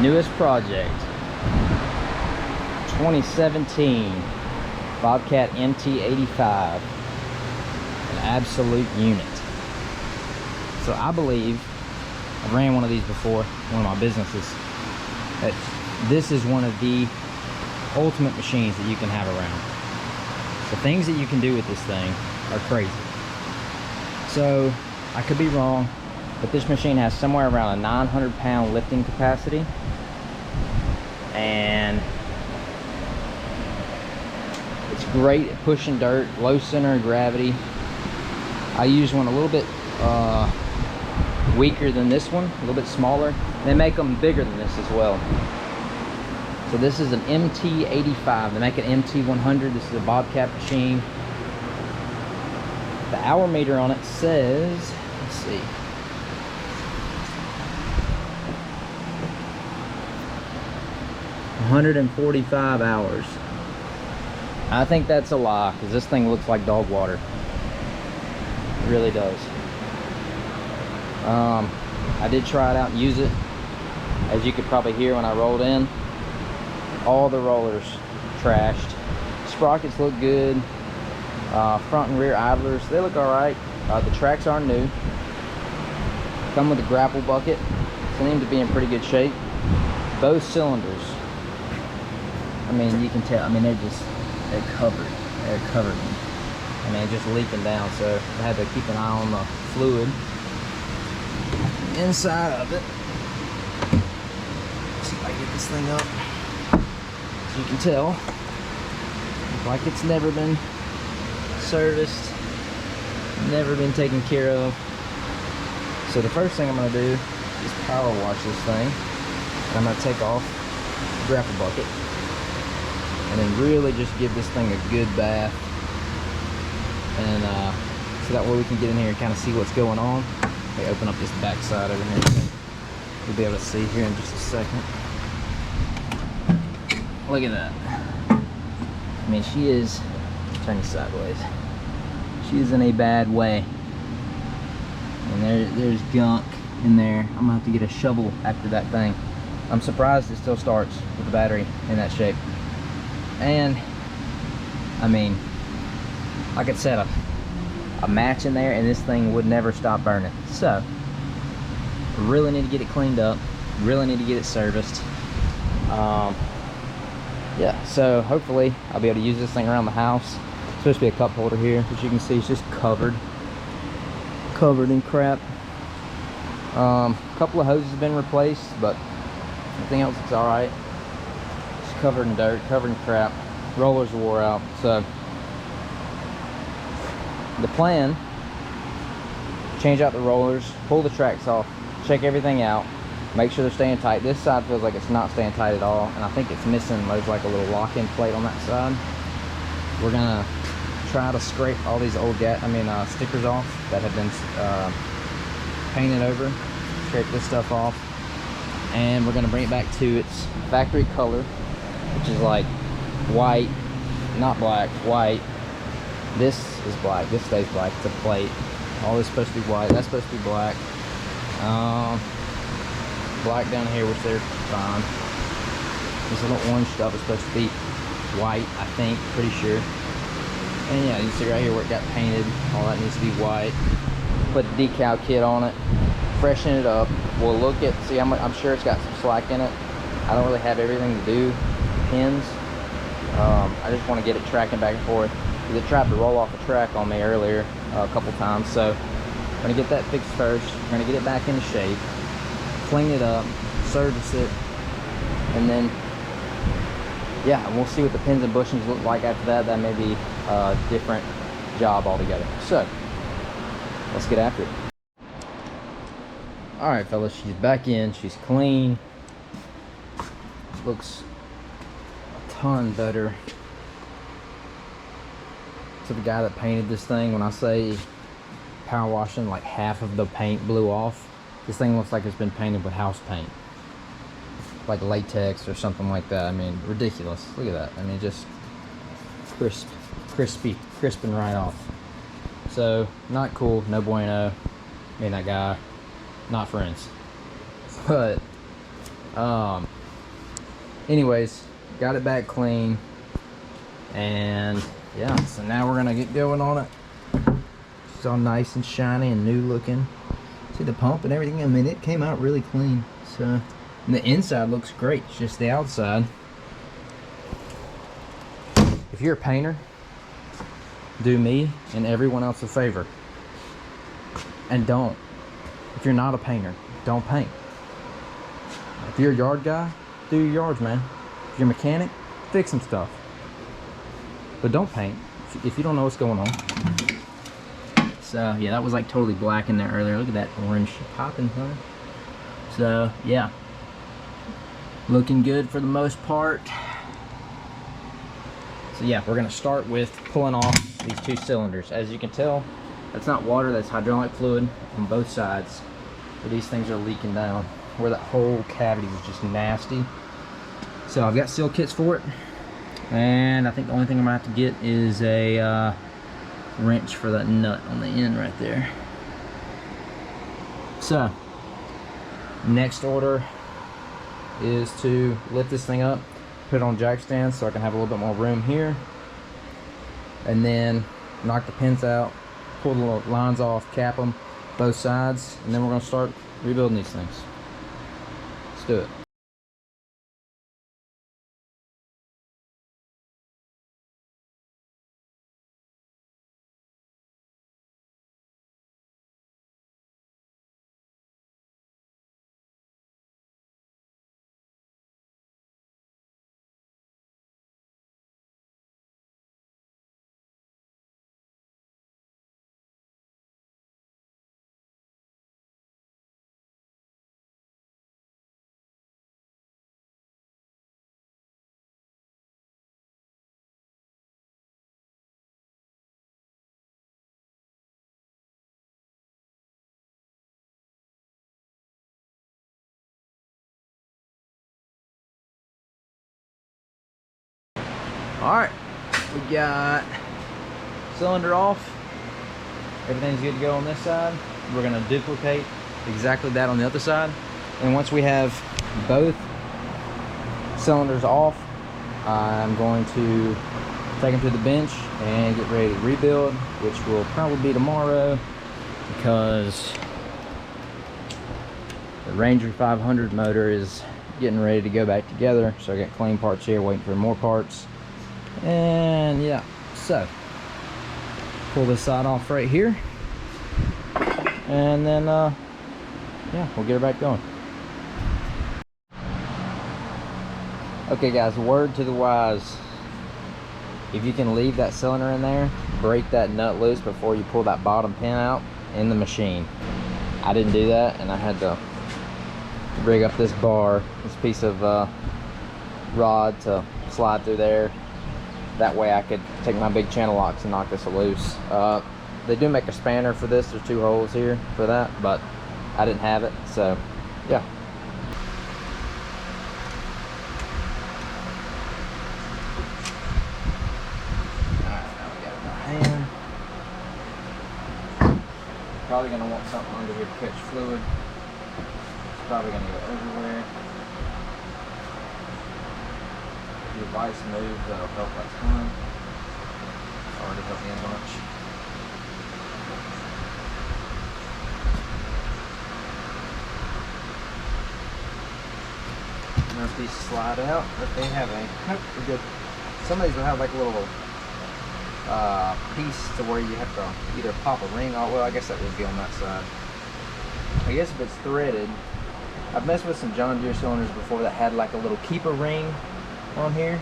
newest project, 2017 Bobcat MT85, an absolute unit. So I believe, I ran one of these before, one of my businesses, that this is one of the ultimate machines that you can have around. The things that you can do with this thing are crazy. So I could be wrong, but this machine has somewhere around a 900-pound lifting capacity, and it's great at pushing dirt, low center of gravity. I use one a little bit weaker than this one, a little bit smaller. They make them bigger than this as well. So this is an MT85. They make an MT100. This is a Bobcat machine. The hour meter on it says, let's see, $145 hours. I think that's a lie, because this thing looks like dog water. It really does. I did try it out and use it. As you could probably hear when I rolled in, all the rollers trashed. Sprockets look good. Front and rear idlers, they look alright. The tracks are new. Come with a grapple bucket. Seem to be in pretty good shape. Both cylinders, I mean, you can tell, I mean, they're covered. They're covered. I mean, just leaking down, so I had to keep an eye on the fluid inside of it. Let's see if I can get this thing up. As you can tell, looks like it's never been serviced, never been taken care of. So the first thing I'm going to do is power wash this thing. And I'm going to take off the grapple bucket and then really just give this thing a good bath, and so that way we can get in here and kind of see what's going on. Let me open up this back side over here. You'll be able to see here in just a second. Look at that. I mean, she is, turn this sideways, she is in a bad way. And there's gunk in there. I'm gonna have to get a shovel after that thing. I'm surprised it still starts with the battery in that shape. And I mean, like I said, a match in there and this thing would never stop burning. So really need to get it cleaned up, really need to get it serviced. Yeah, so hopefully I'll be able to use this thing around the house. It's supposed to be a cup holder here, which you can see is just covered in crap. A couple of hoses have been replaced, but everything else is all right. It's covered in dirt, covered in crap. Rollers wore out. So the plan: change out the rollers, pull the tracks off, check everything out, make sure they're staying tight. This side feels like it's not staying tight at all, and I think it's missing. There's like a little lock-in plate on that side. We're gonna try to scrape all these old stickers off that have been painted over. Scrape this stuff off, and we're gonna bring it back to its factory color, which is like white, not black, white. This is black. This stays black. It's a plate. All this is supposed to be white. That's supposed to be black. Black down here, which they're fine. This little orange stuff is supposed to be white, I think, pretty sure. And yeah, you see right here where it got painted, all that needs to be white. Put the decal kit on it, freshen it up. We'll look at, see how much, I'm sure it's got some slack in it. I don't really have everything to do, pins. I just want to get it tracking back and forth, because it tried to roll off the track on me earlier a couple times. So I'm gonna get that fixed first. We're gonna get it back into shape, clean it up, service it, and then yeah, we'll see what the pins and bushings look like after that. That may be a different job altogether. So let's get after it. All right, fellas, she's back in. She's clean. Looks a ton better. To the guy that painted this thing, when I say power washing, like half of the paint blew off. This thing looks like it's been painted with house paint, like latex or something like that. I mean, ridiculous. Look at that. I mean, just crisping right off. So not cool, no bueno. Me and that guy, not friends. But anyways, got it back clean, and yeah, so now we're gonna get going on it. It's all nice and shiny and new looking. See the pump and everything. I mean, it came out really clean. So, and the inside looks great. It's just the outside. If you're a painter, do me and everyone else a favor, and don't. If you're not a painter, don't paint. If you're a yard guy, do your yards, man. If you're a mechanic, fix some stuff. But don't paint if you don't know what's going on. So yeah, that was like totally black in there earlier. Look at that orange popping, huh? So yeah, looking good for the most part. So yeah, we're gonna start with pulling off these two cylinders. As you can tell, that's not water, that's hydraulic fluid on both sides. But these things are leaking down where that whole cavity was just nasty. So I've got seal kits for it. And I think the only thing I'm gonna have to get is a wrench for that nut on the end right there. So, next order is to lift this thing up, put it on jack stands so I can have a little bit more room here, and then knock the pins out, pull the little lines off, cap them both sides, and then we're going to start rebuilding these things. Let's do it. Alright, we got cylinder off. Everything's good to go on this side. We're going to duplicate exactly that on the other side. And once we have both cylinders off, I'm going to take them to the bench and get ready to rebuild, which will probably be tomorrow because the Ranger 500 motor is getting ready to go back together. So I got clean parts here, waiting for more parts. And yeah, so pull this side off right here, and then yeah, we'll get her back going. Okay guys, word to the wise, if you can leave that cylinder in there, break that nut loose before you pull that bottom pin out in the machine. I didn't do that, and I had to rig up this bar, this piece of rod to slide through there. That way I could take my big channel locks and knock this loose. They do make a spanner for this. There's two holes here for that, but I didn't have it, so yeah. Alright, now we got it in our hand. Probably gonna want something under here to catch fluid. It's probably gonna go everywhere. Your vice move, that'll help a ton. Already helped me a bunch. And those pieces slide out, but they have a, nope, we're good. Some of these will have like a little piece to where you have to either pop a ring off. Well, I guess that would be on that side. I guess if it's threaded, I've messed with some John Deere cylinders before that had like a little keeper ring on here.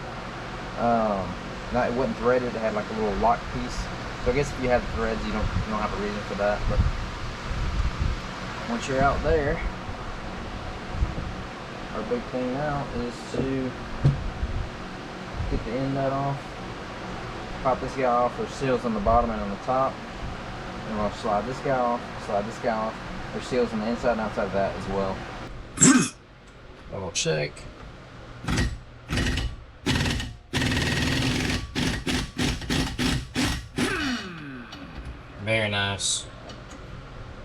It wasn't threaded, it had like a little lock piece. So I guess if you have threads, you don't have a reason for that. But once you're out there, our big thing now is to get the end nut off, pop this guy off. There's seals on the bottom and on the top, and we'll slide this guy off, slide this guy off. There's seals on the inside and outside of that as well. Double check. Very nice.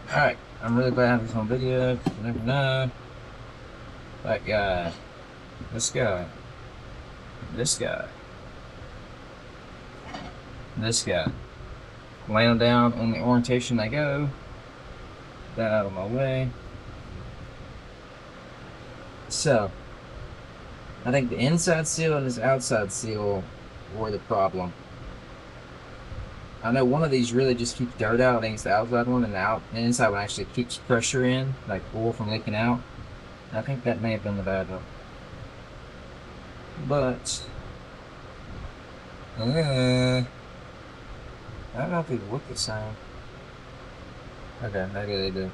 Alright, I'm really glad I have this on video. You never know. That guy. This guy. This guy. This guy. Lay them down on the orientation they go. That out of my way. So, I think the inside seal and this outside seal were the problem. I know one of these really just keeps dirt out. I think it's the outside one, and the inside one actually keeps pressure in, like oil from leaking out. I think that may have been the bad one. But, I don't know if they look the same. Okay, maybe they do.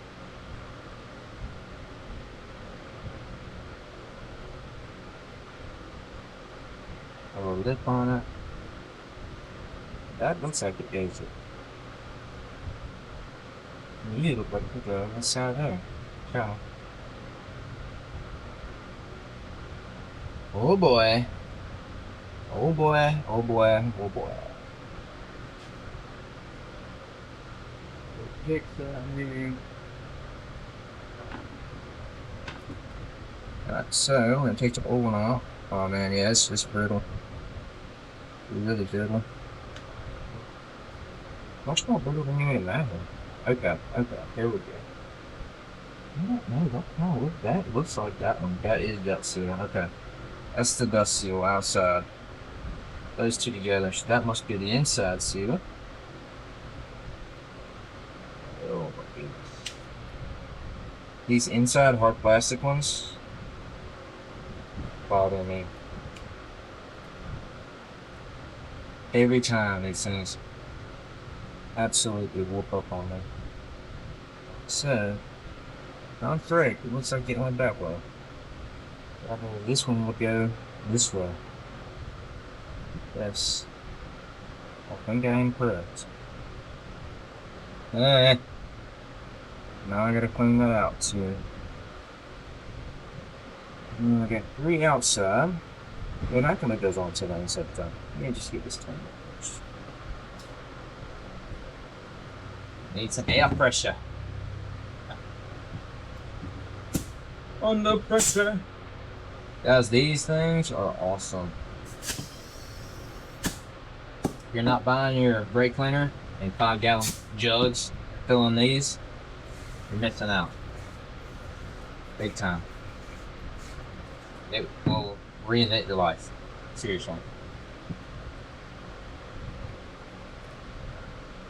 A little lip on it. That looks like it goes it. You look like it goes inside there. Cow. Oh boy. Oh boy. Oh boy. Oh boy. Pick that here. Alright, so I'm gonna take the old one off. Oh man, yeah, it's brittle. Really brittle. Much more brittle than you imagine. Okay, here we go. I don't know, that looks like that one. That is dust seal, okay. That's the dust seal outside. Those two together, so that must be the inside seal. Oh my goodness. These inside hard plastic ones bother me. Every time these things absolutely whoop up on me. So, on break, it looks like it went that way. I mean, this one will go this way. Yes. I think I am correct. Now I gotta clean that out too. And I got 3 outside. Well, not gonna go on to the inside though. Let me just get this done first. Need some air pressure. Under pressure. Guys, these things are awesome. If you're not buying your brake cleaner in 5-gallon jugs, filling these, you're missing out. Big time. It will reinvent your life. Seriously.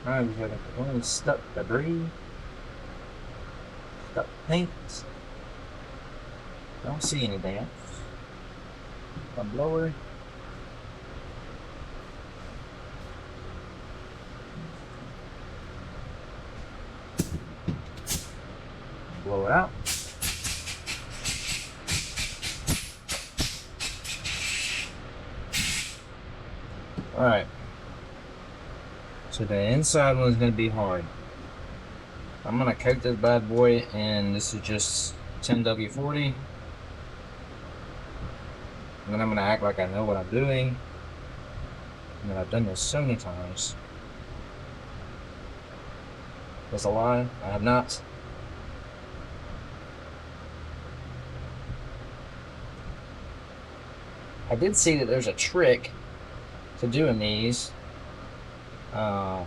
Alright, we got one stuck debris. Stuck paint. Don't see anything else. A blower. Blow it out. Alright. So the inside one is going to be hard. I'm going to coat this bad boy, and this is just 10W40. And then I'm going to act like I know what I'm doing. And I've done this so many times. That's a lie. I have not. I did see that there's a trick to doing these by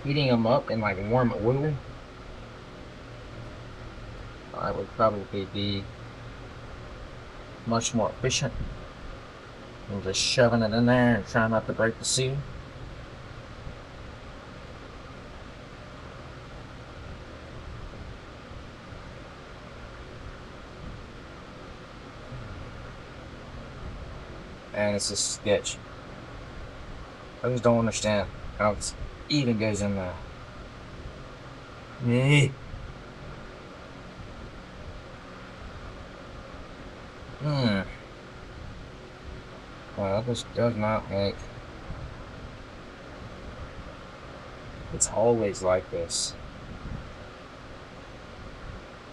heating them up in like warm oil. That would probably be much more efficient than just shoving it in there and trying not to break the seal. And it's a sketch. I just don't understand how it even goes in there. Well, this does not make. It's always like this.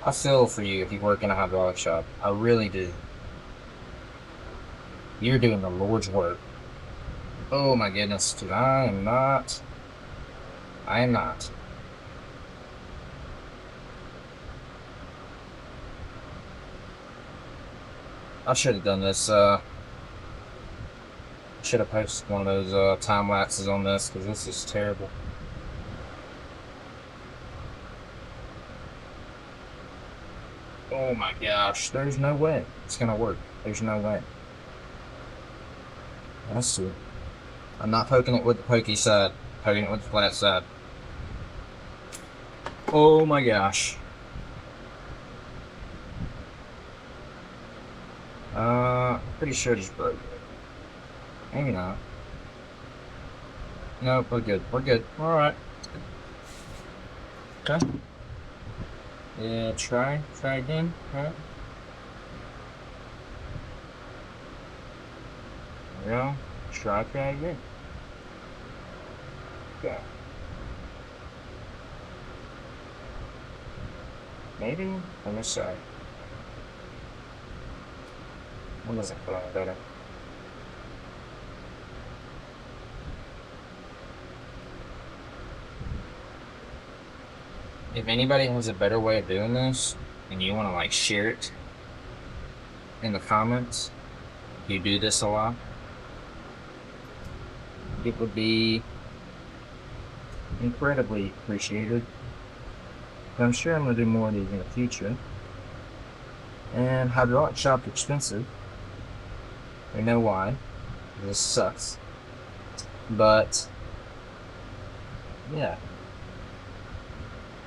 I feel for you if you work in a hydraulic shop. I really do. You're doing the Lord's work. Oh my goodness, dude, I am not. I should have done this. Should have posted one of those time lapses on this because this is terrible. Oh my gosh, there's no way it's gonna work. There's no way. Let's see. I'm not poking it with the pokey side, poking it with the flat side. Oh my gosh. Pretty sure it just broke. Maybe not. Nope, we're good. We're good. Alright. Okay. Yeah, try again. Alright. There we go. Try again. Okay. Maybe? Let me see. What does it put on better? If anybody has a better way of doing this, and you want to like share it in the comments, you do this a lot, it would be incredibly appreciated. I'm sure I'm going to do more of these in the future. And hydraulic shop's expensive. We know why. This sucks. But yeah.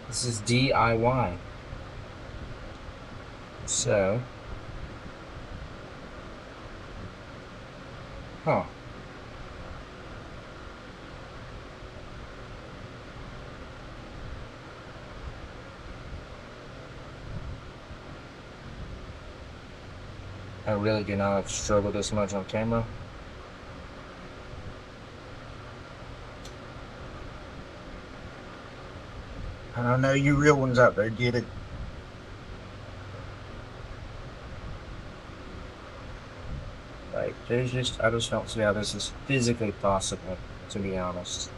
This is DIY. So, huh. I really do not struggle this much on camera. And I know you real ones out there get it. Like, I just don't see how this is physically possible, to be honest.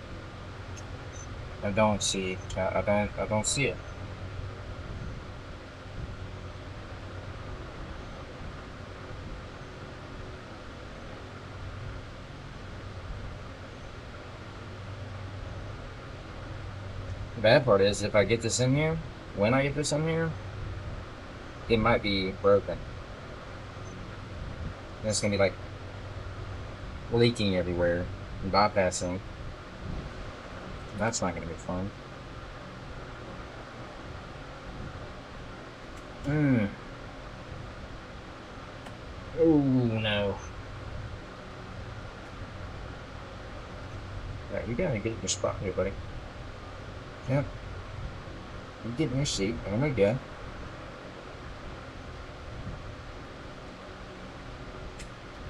I don't see it. I don't see it. The bad part is, if I get this in here, when I get this in here, it might be broken. And it's gonna be like leaking everywhere and bypassing. That's not gonna be fun. Oh no. Alright, you gotta get your spot here, buddy. Yep. You get in your seat. There we go.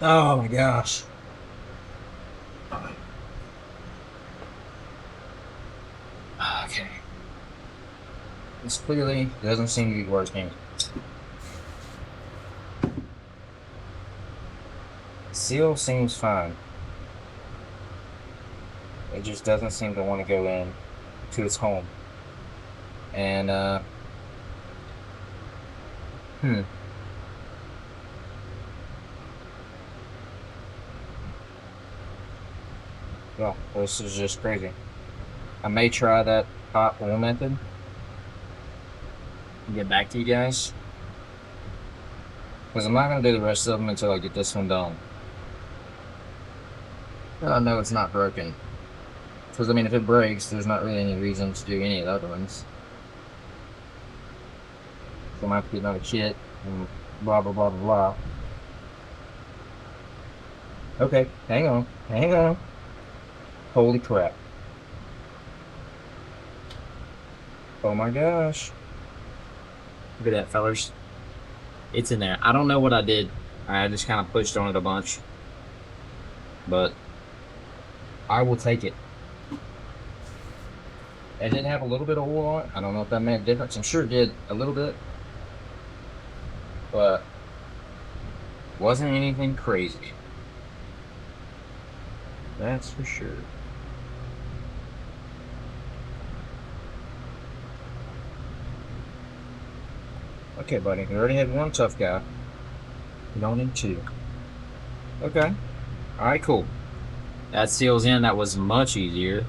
Oh my gosh. Okay. This clearly doesn't seem to be working. Seal seems fine. It just doesn't seem to want to go in to its home. And well, this is just crazy. I may try that hot oil method and get back to you guys, because I'm not going to do the rest of them until I get this one done. I know it's not broken, because I mean, if it breaks, there's not really any reason to do any of the other ones. So I might have to get another kit and blah blah blah blah blah. Okay, hang on. Holy crap. Oh my gosh. Look at that, fellers. It's in there. I don't know what I did. I just kind of pushed on it a bunch. But I will take it. It did have a little bit of oil on it. I don't know if that made a difference. I'm sure it did a little bit. But wasn't anything crazy. That's for sure. Okay, buddy. We already had one tough guy. You don't need two. Okay. Alright, cool. That seals in. That was much easier.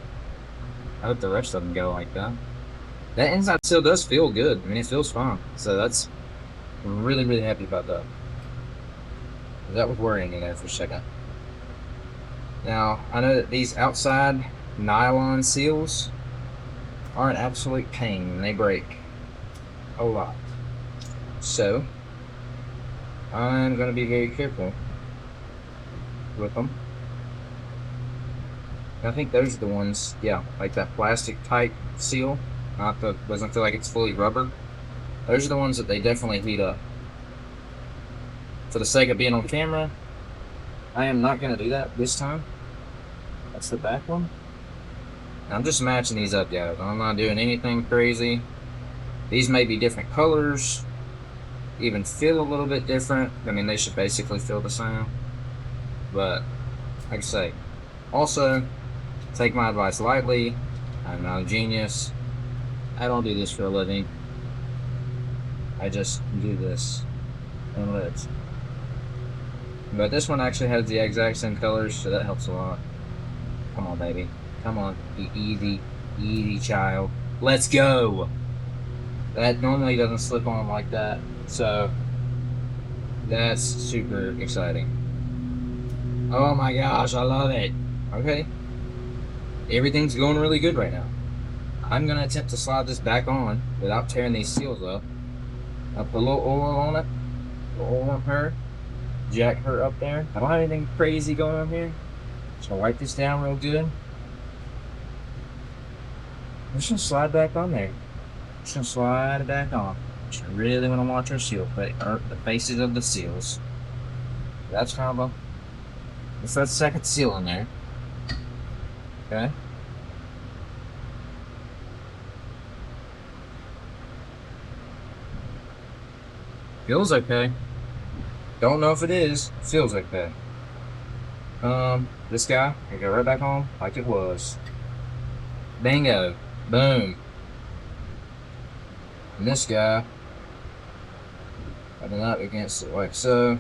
I hope the rest of them go like that. That inside seal does feel good. I mean, it feels fine. So that's really, really happy about that. That was worrying me there for a second. Now, I know that these outside nylon seals are an absolute pain and they break a lot. So, I'm going to be very careful with them. I think those are the ones, yeah, like that plastic type seal, not the, doesn't feel like it's fully rubber. Those are the ones that they definitely heat up. For the sake of being on camera, I am not going to do that this time. That's the back one. I'm just matching these up, guys. I'm not doing anything crazy. These may be different colors, even feel a little bit different. I mean, they should basically feel the same. But, like I say, also, take my advice lightly. I'm not a genius. I don't do this for a living. I just do this and live. But this one actually has the exact same colors, so that helps a lot. Come on, baby. Come on. Be easy. Easy, child. Let's go! That normally doesn't slip on like that, so that's super exciting. Oh my gosh, I love it. Okay. Everything's going really good right now. I'm going to attempt to slide this back on without tearing these seals up. I'll put a little oil on it. A little oil on her. Jack her up there. I don't have anything crazy going on here. Just gonna wipe this down real good. I'm just gonna slide back on there. Just gonna slide it back on. Just really want to watch our seal, or the faces of the seals. That's kind of that's that second seal in there. Okay. Feels okay. Don't know if it is. Feels okay. This guy, I go right back on like it was. Bingo. Boom. And this guy, I did not against it like so.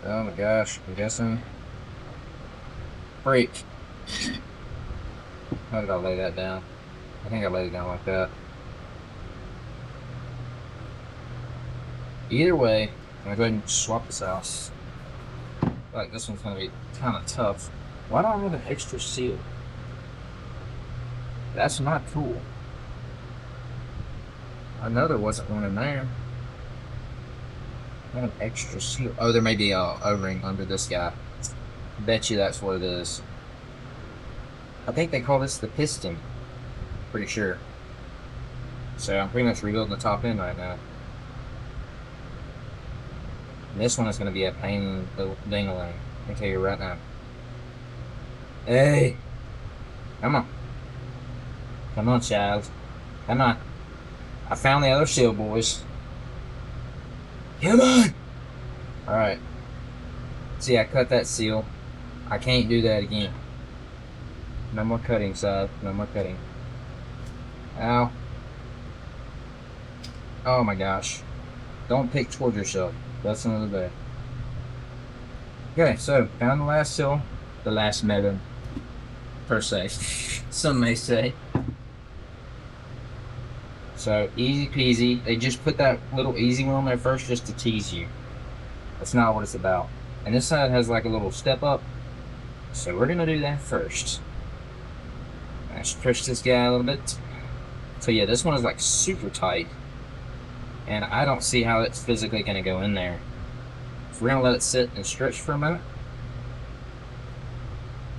Oh my gosh, I'm guessing. Freak. How did I lay that down? I think I laid it down like that. Either way, I'm gonna go ahead and swap this out. Like this one's gonna be kind of tough. Why do I have an extra seal? That's not cool. I know there wasn't one in there. I have an extra seal. Oh, there may be a O-ring under this guy. Bet you that's what it is. I think they call this the piston. Pretty sure. So I'm pretty much rebuilding the top end right now. And this one is going to be a pain little ding-a-ling. I can tell you right now. Hey! Come on. Come on, child. Come on. I found the other seal, boys. Come on! Alright. See, I cut that seal. I can't do that again. No more cutting, side. No more cutting. Ow. Oh my gosh. Don't pick towards yourself. That's another day. Okay, so found the last seal. The last melon. Per se. Some may say. So, easy peasy. They just put that little easy one on there first just to tease you. That's not what it's about. And this side has like a little step up. So we're gonna do that first. Let's push this guy a little bit. So yeah, this one is like super tight. And I don't see how it's physically gonna go in there. So we're gonna let it sit and stretch for a minute.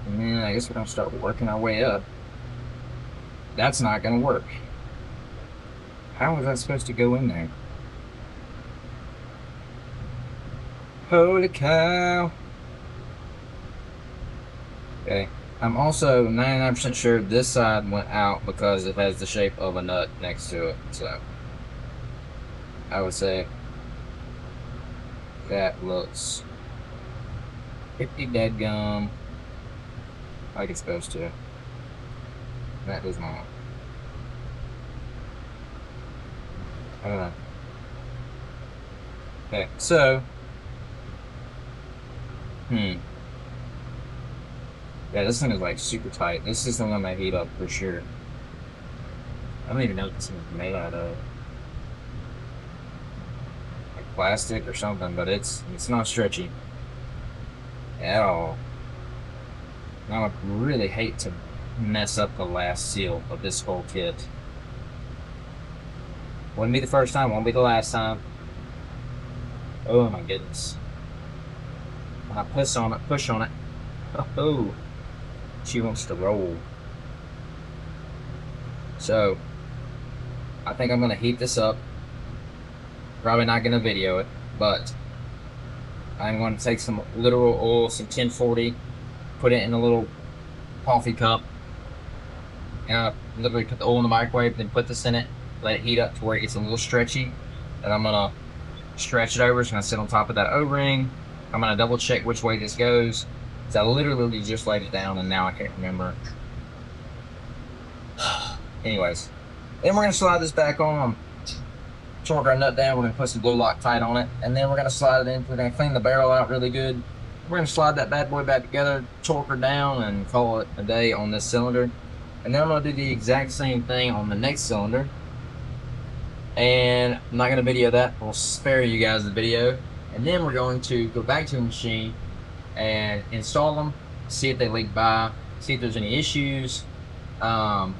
And then I guess we're gonna start working our way up. That's not gonna work. How is that supposed to go in there? Holy cow. Okay. I'm also 99% sure this side went out because it has the shape of a nut next to it. So I would say that looks pretty dadgum like it's supposed to. That does not. I don't know. Okay, so, yeah, this thing is like super tight. This is something I'm gonna heat up for sure. I don't even know what this thing is made out of. Like plastic or something, but it's not stretchy at all. I would really hate to mess up the last seal of this whole kit. Wouldn't be the first time, won't be the last time. Oh my goodness. When I push on it. Oh, she wants to roll. So, I think I'm gonna heat this up. Probably not gonna video it, but I'm gonna take some literal oil, some 1040, put it in a little coffee cup, and I literally put the oil in the microwave, then put this in it, let it heat up to where it gets a little stretchy, and I'm gonna stretch it over. It's gonna sit on top of that O-ring. I'm gonna double check which way this goes. So I literally just laid it down and now I can't remember. Anyways, then we're gonna slide this back on, torque our nut down. We're gonna put some blue Loctite on it, and then we're gonna slide it in. We're gonna clean the barrel out really good. We're gonna slide that bad boy back together, torque her down, and call it a day on this cylinder. And then I'm gonna do the exact same thing on the next cylinder. And I'm not gonna video that. We'll spare you guys the video. And then we're going to go back to the machine and install them, see if they leak by, see if there's any issues. And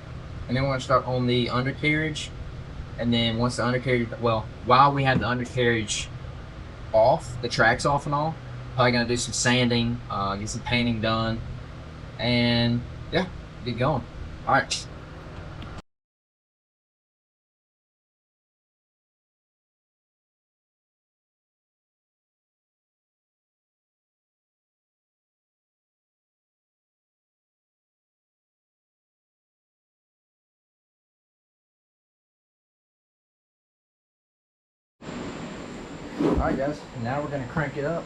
then we're gonna start on the undercarriage. And then once the undercarriage, well, while we have the undercarriage off, the tracks off and all, probably gonna do some sanding, get some painting done, and yeah, get going. All right. Alright guys, now we're going to crank it up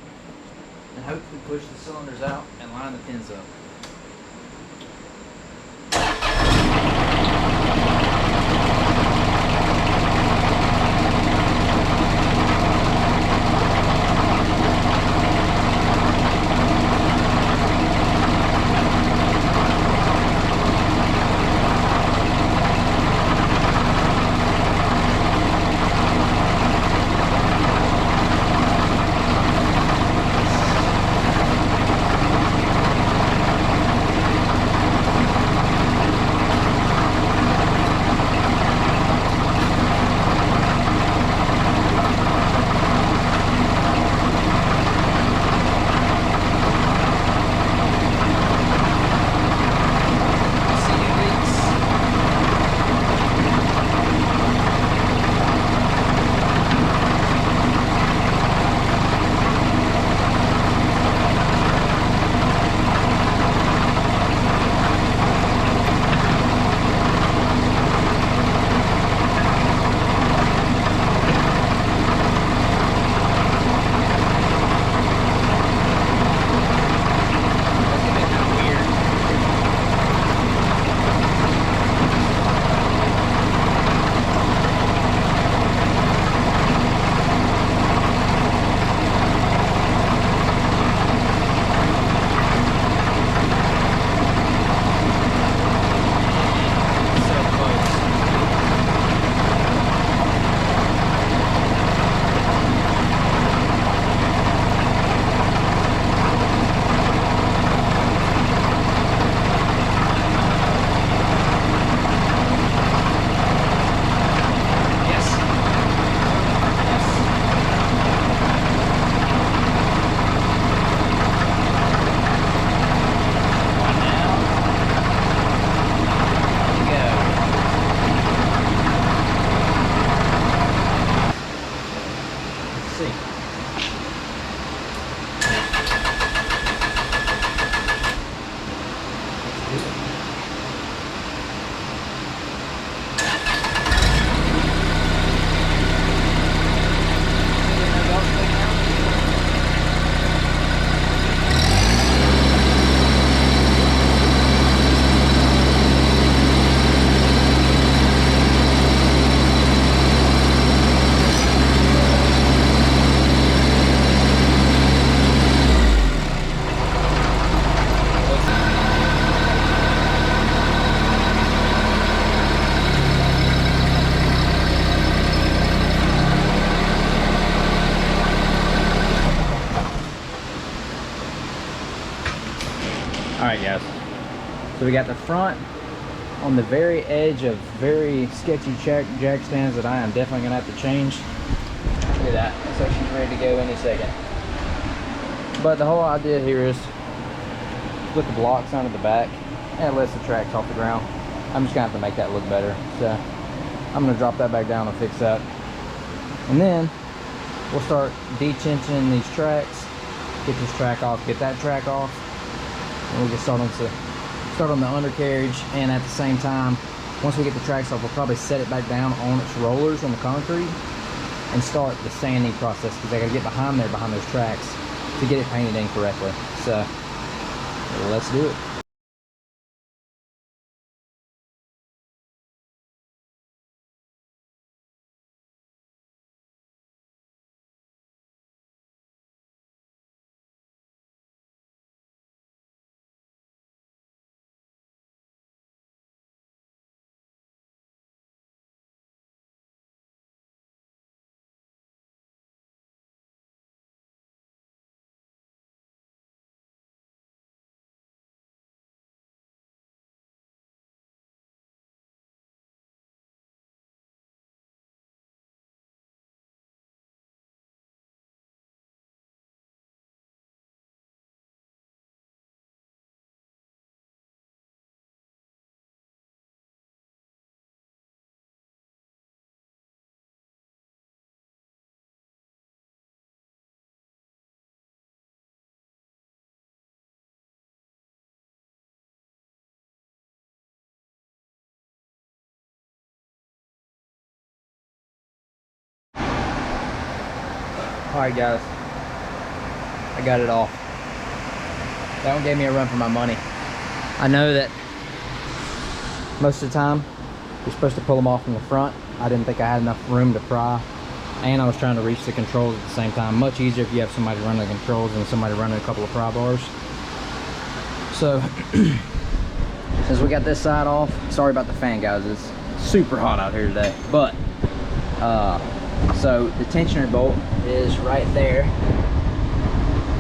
and hopefully push the cylinders out and line the pins up. So we got the front on the very edge of very sketchy jack stands that I am definitely gonna have to change. Look at that. Looks like she's ready to go any second. But the whole idea here is put the blocks onto the back and it lets the tracks off the ground. I'm just gonna have to make that look better. So I'm gonna drop that back down and fix that. And then we'll start de-tensioning these tracks. Get this track off, get that track off. And we'll get start on the undercarriage, and at the same time, once we get the tracks off, we'll probably set it back down on its rollers on the concrete and start the sanding process, because I gotta get behind those tracks to get it painted in correctly. So let's do it. Alright guys, I got it off. That one gave me a run for my money. I know that most of the time you're supposed to pull them off from the front. I didn't think I had enough room to pry, and I was trying to reach the controls at the same time. Much easier if you have somebody running the controls than somebody running a couple of pry bars. So since we got this side off, sorry about the fan guys, it's super hot out here today. But so the tensioner bolt is right there.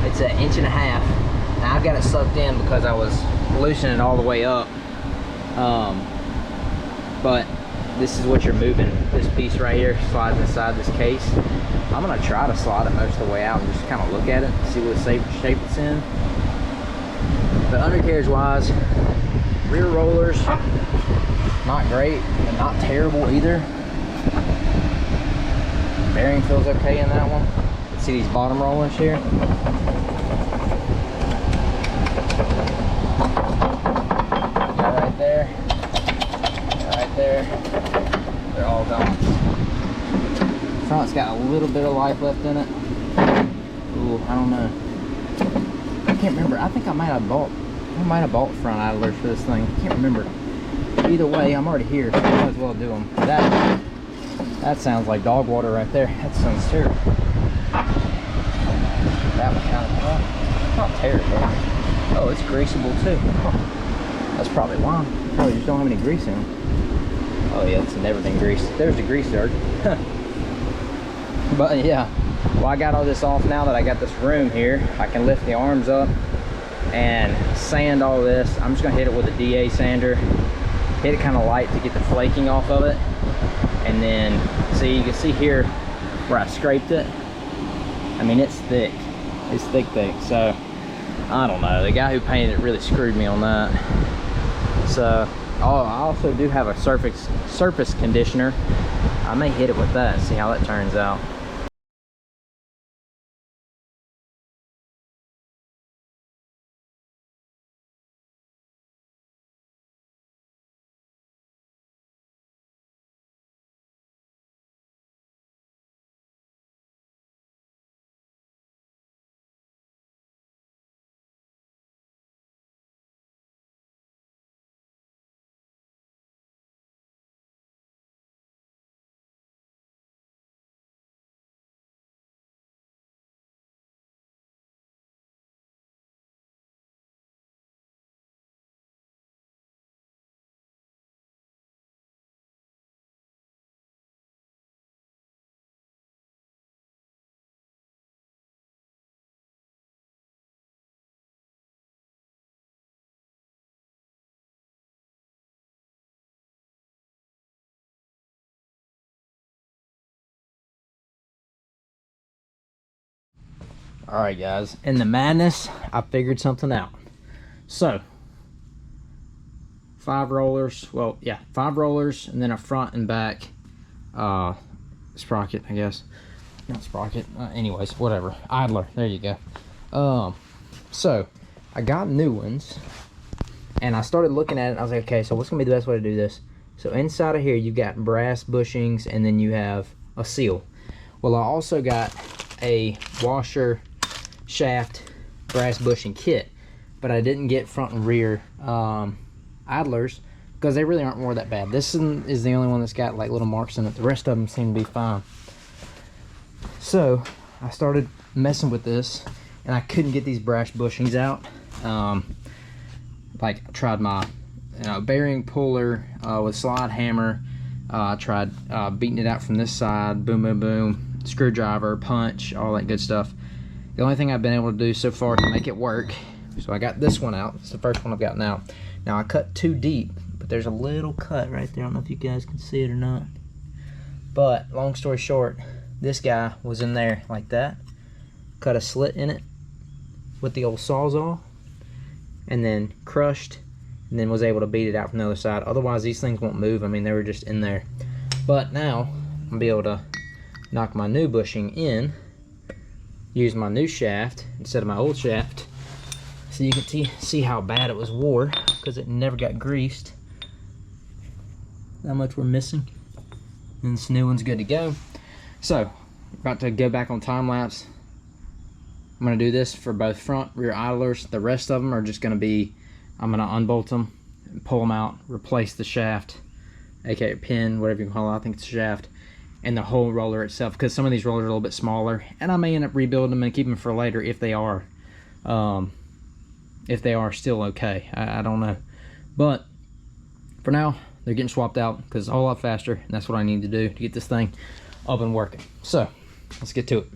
It's an 1.5 inches. Now I've got it sucked in because I was loosening it all the way up. But this is what you're moving. This piece right here slides inside this case. I'm gonna try to slide it most of the way out and just kind of look at it, see what shape it's in. But undercarriage wise, rear rollers, not great, but not terrible either. Bearing feels okay in that one. See these bottom rollers here? Got right there, right there. They're all gone. Front's got a little bit of life left in it. Ooh, I don't know. I can't remember. I think I might have bought front idlers for this thing. I can't remember. Either way, I'm already here, so I might as well do them. That sounds like dog water right there. That sounds terrible. That one kind of, well, not terrible. Oh, it's greasable too. Huh. That's probably why. Probably just don't have any grease in them. Oh yeah, it's never been greased. There's the grease dirt. But yeah, well, I got all this off now that I got this room here. I can lift the arms up and sand all this. I'm just gonna hit it with a DA sander. Hit it kind of light to get the flaking off of it. And then, see, you can see here where I scraped it. I mean, it's thick. It's thick. So, I don't know. The guy who painted it really screwed me on that. So, I also do have a surface conditioner. I may hit it with that and see how that turns out. All right, guys, in the madness, I figured something out. So 5 rollers, well, yeah, 5 rollers, and then a front and back sprocket, I guess. Not sprocket, anyways, whatever, idler, there you go. So I got new ones, and I started looking at it, and I was like, okay, so what's gonna be the best way to do this? So inside of here, you've got brass bushings, and then you have a seal. Well, I also got a washer shaft brass bushing kit, but I didn't get front and rear idlers because they really aren't worn that bad. This is the only one that's got like little marks in it. The rest of them seem to be fine. So I started messing with this, and I couldn't get these brass bushings out. Like I tried my bearing puller with slide hammer. I tried beating it out from this side, boom, boom, boom, screwdriver, punch, all that good stuff. The only thing I've been able to do so far to make it work, so I got this one out. It's the first one I've gotten out. Now I cut too deep, but there's a little cut right there. I don't know if you guys can see it or not. But long story short, this guy was in there like that. Cut a slit in it with the old Sawzall, and then crushed, and then was able to beat it out from the other side. Otherwise, these things won't move. I mean, they were just in there. But now I'll be able to knock my new bushing in, use my new shaft instead of my old shaft, so you can see how bad it was wore because it never got greased. How much we're missing, and this new one's good to go. So about to go back on time lapse. I'm gonna do this for both front rear idlers. The rest of them are just gonna be, I'm gonna unbolt them, pull them out, replace the shaft, aka pin, whatever you call it. I think it's a shaft, and the whole roller itself, because some of these rollers are a little bit smaller, and I may end up rebuilding them and keep them for later if they are still okay. I don't know, but for now they're getting swapped out because it's a whole lot faster, and that's what I need to do to get this thing up and working. So let's get to it.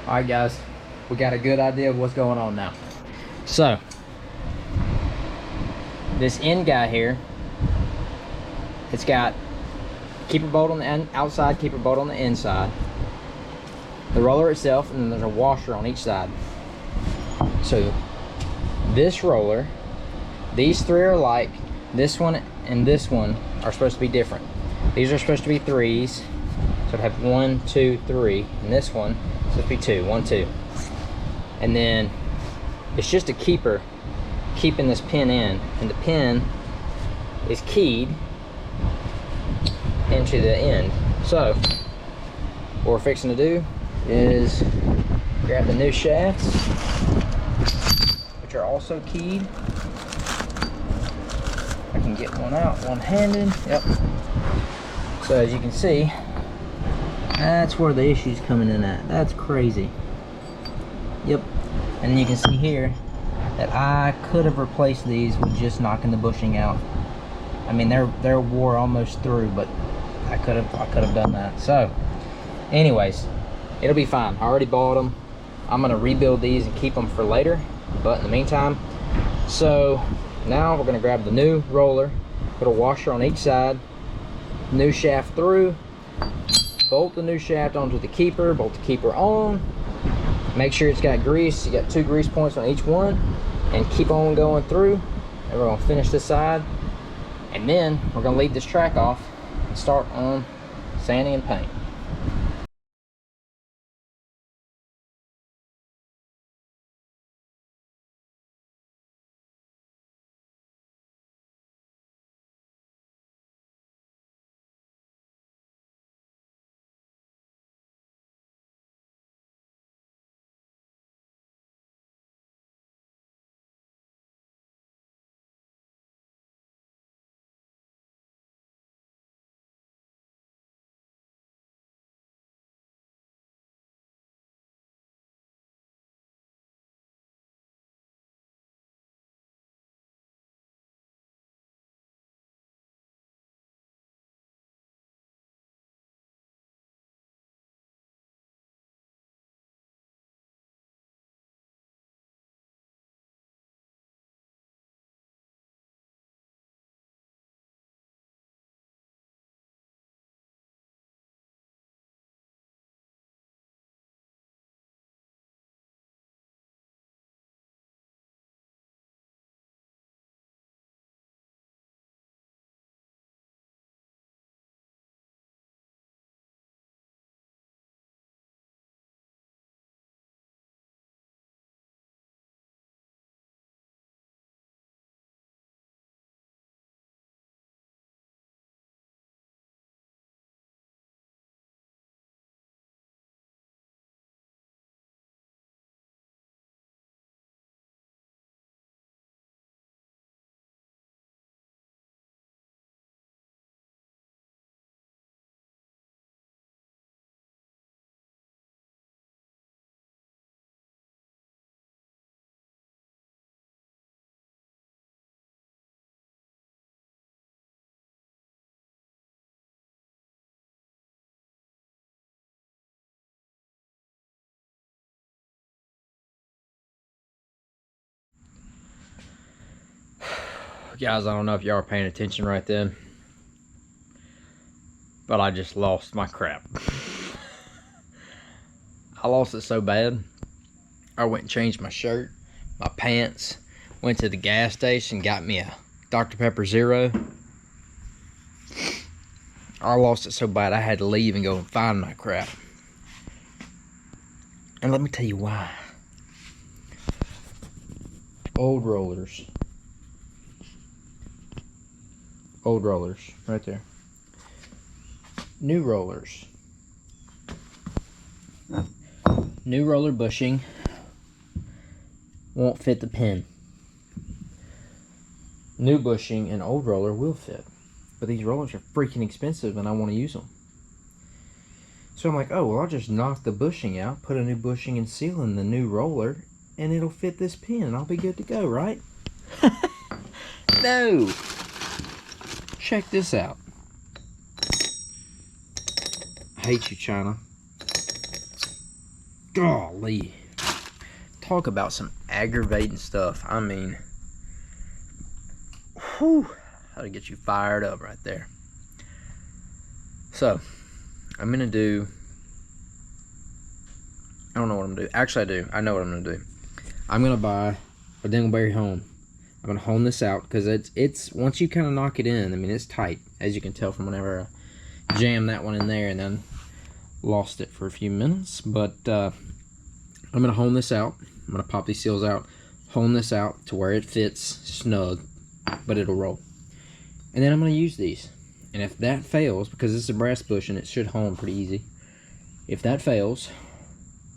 All right, guys, we got a good idea of what's going on now. So this end guy here, it's got keeper bolt on the outside, keeper bolt on the inside, the roller itself, and then there's a washer on each side. So this roller, these 3 are alike. This one and this one are supposed to be different. These are supposed to be 3s, so it'd have 1, 2, 3, and this one is supposed to be 2, 1, 2. And then it's just a keeper keeping this pin in, and the pin is keyed into the end. So what we're fixing to do is grab the new shafts, which are also keyed. I can get one out one-handed. Yep. So as you can see, that's where the issue's coming in at. That's crazy. Yep. And you can see here that I could have replaced these with just knocking the bushing out. I mean, they're wore almost through, but I could have done that. So anyways, it'll be fine. I already bought them. I'm gonna rebuild these and keep them for later, but in the meantime, so now we're gonna grab the new roller, put a washer on each side, new shaft through, bolt the new shaft onto the keeper, bolt the keeper on, make sure it's got grease. You got 2 grease points on each one, and keep on going through. And we're gonna finish this side, and then we're gonna leave this track off and start on sanding and paint. Guys, I don't know if y'all are paying attention right then, but I just lost my crap. I lost it so bad, I went and changed my shirt, my pants, went to the gas station, got me a Dr. Pepper Zero. I lost it so bad I had to leave and go and find my crap. And let me tell you why. Old rollers. Old rollers, right there. New rollers. New roller bushing won't fit the pin. New bushing and old roller will fit. But these rollers are freaking expensive and I want to use them. So I'm like, oh, well, I'll just knock the bushing out, put a new bushing and seal in the new roller, and it'll fit this pin and I'll be good to go, right? No! Check this out. I hate you, China. Golly. Talk about some aggravating stuff. I mean, whew, how to get you fired up right there. So, I'm gonna do, I don't know what I'm gonna do. Actually, I do. I know what I'm gonna do. I'm gonna buy a dingleberry hone. I'm gonna hone this out because it's once you kind of knock it in, I mean, it's tight, as you can tell from whenever I jammed that one in there and then lost it for a few minutes. But I'm gonna hone this out. I'm gonna pop these seals out, hone this out to where it fits snug, but it'll roll. And then I'm gonna use these. And if that fails, because it's a brass bush and it should hone pretty easy, if that fails,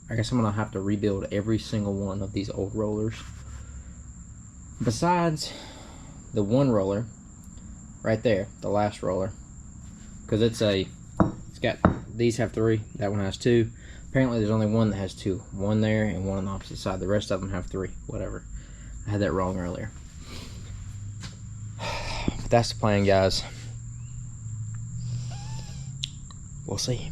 I guess I'm gonna have to rebuild every single one of these old rollers. Besides the one roller right there, the last roller, because it's got, these have 3, that one has 2. Apparently there's only one that has 2, one there and one on the opposite side. The rest of them have 3, whatever. I had that wrong earlier. But that's the plan, guys. We'll see.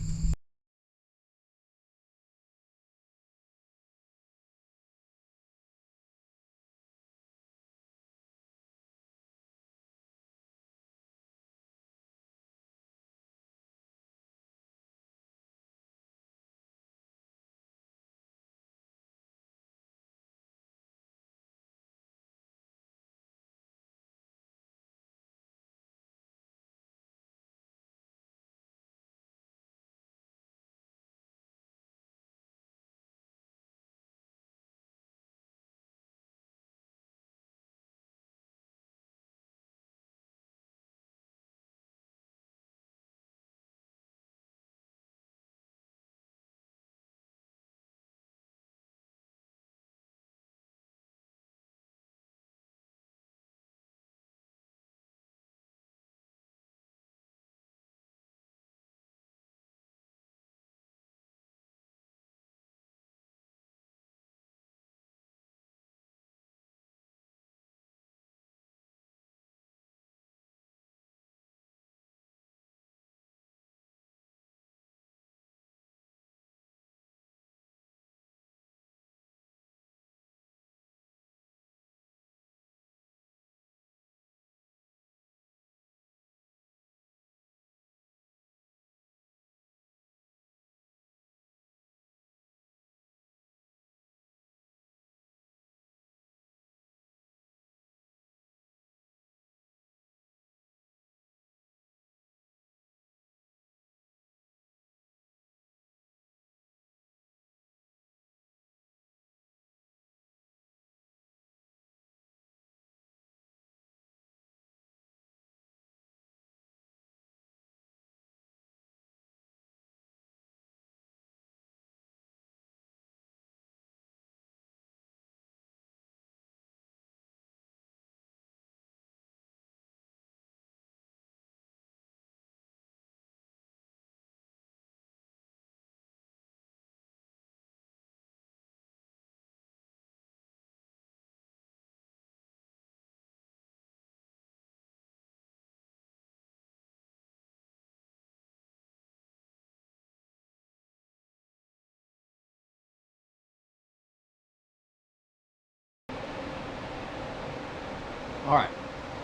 All right,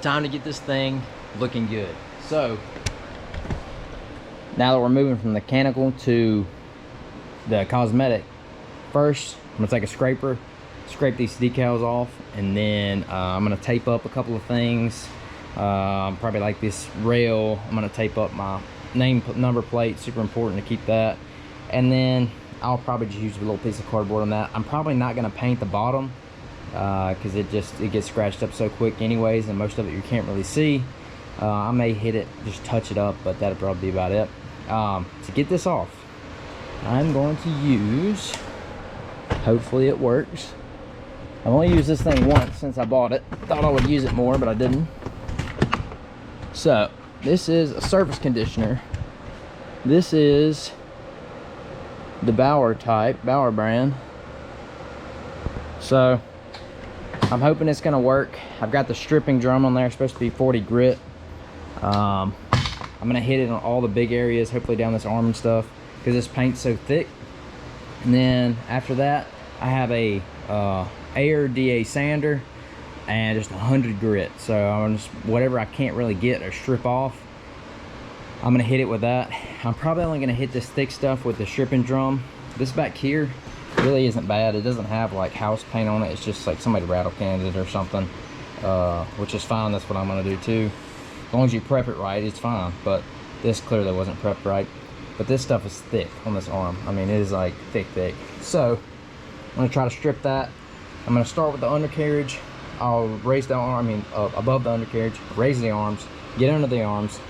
time to get this thing looking good. So now that we're moving from the mechanical to the cosmetic, first I'm gonna take a scraper, scrape these decals off, and then I'm gonna tape up a couple of things. Probably like this rail, I'm gonna tape up my number plate, super important to keep that. And then I'll probably just use a little piece of cardboard on that. I'm probably not gonna paint the bottom because it gets scratched up so quick anyways, and most of it you can't really see. I may hit it, just touch it up, but that'll probably be about it. To get this off, I'm going to use, hopefully it works. I've only used this thing once since I bought it. Thought I would use it more, but I didn't. So this is a surface conditioner. This is the Bauer brand. So I'm hoping it's gonna work. I've got the stripping drum on there, it's supposed to be 40 grit. I'm gonna hit it on all the big areas, hopefully down this arm and stuff, because this paint's so thick. And then after that, I have a Air DA sander and just 100 grit. So I'm just, whatever I can't really get or strip off, I'm gonna hit it with that. I'm probably only gonna hit this thick stuff with the stripping drum. This back here really isn't bad. It doesn't have like house paint on it. It's just like somebody rattle canned it or something, which is fine. That's what I'm gonna do too. As long as you prep it right, it's fine. But this clearly wasn't prepped right. But this stuff is thick on this arm. I mean, it is like thick. So I'm gonna try to strip that. I'm gonna start with the undercarriage. I'll raise the arm, above the undercarriage, raise the arms, get under the arms,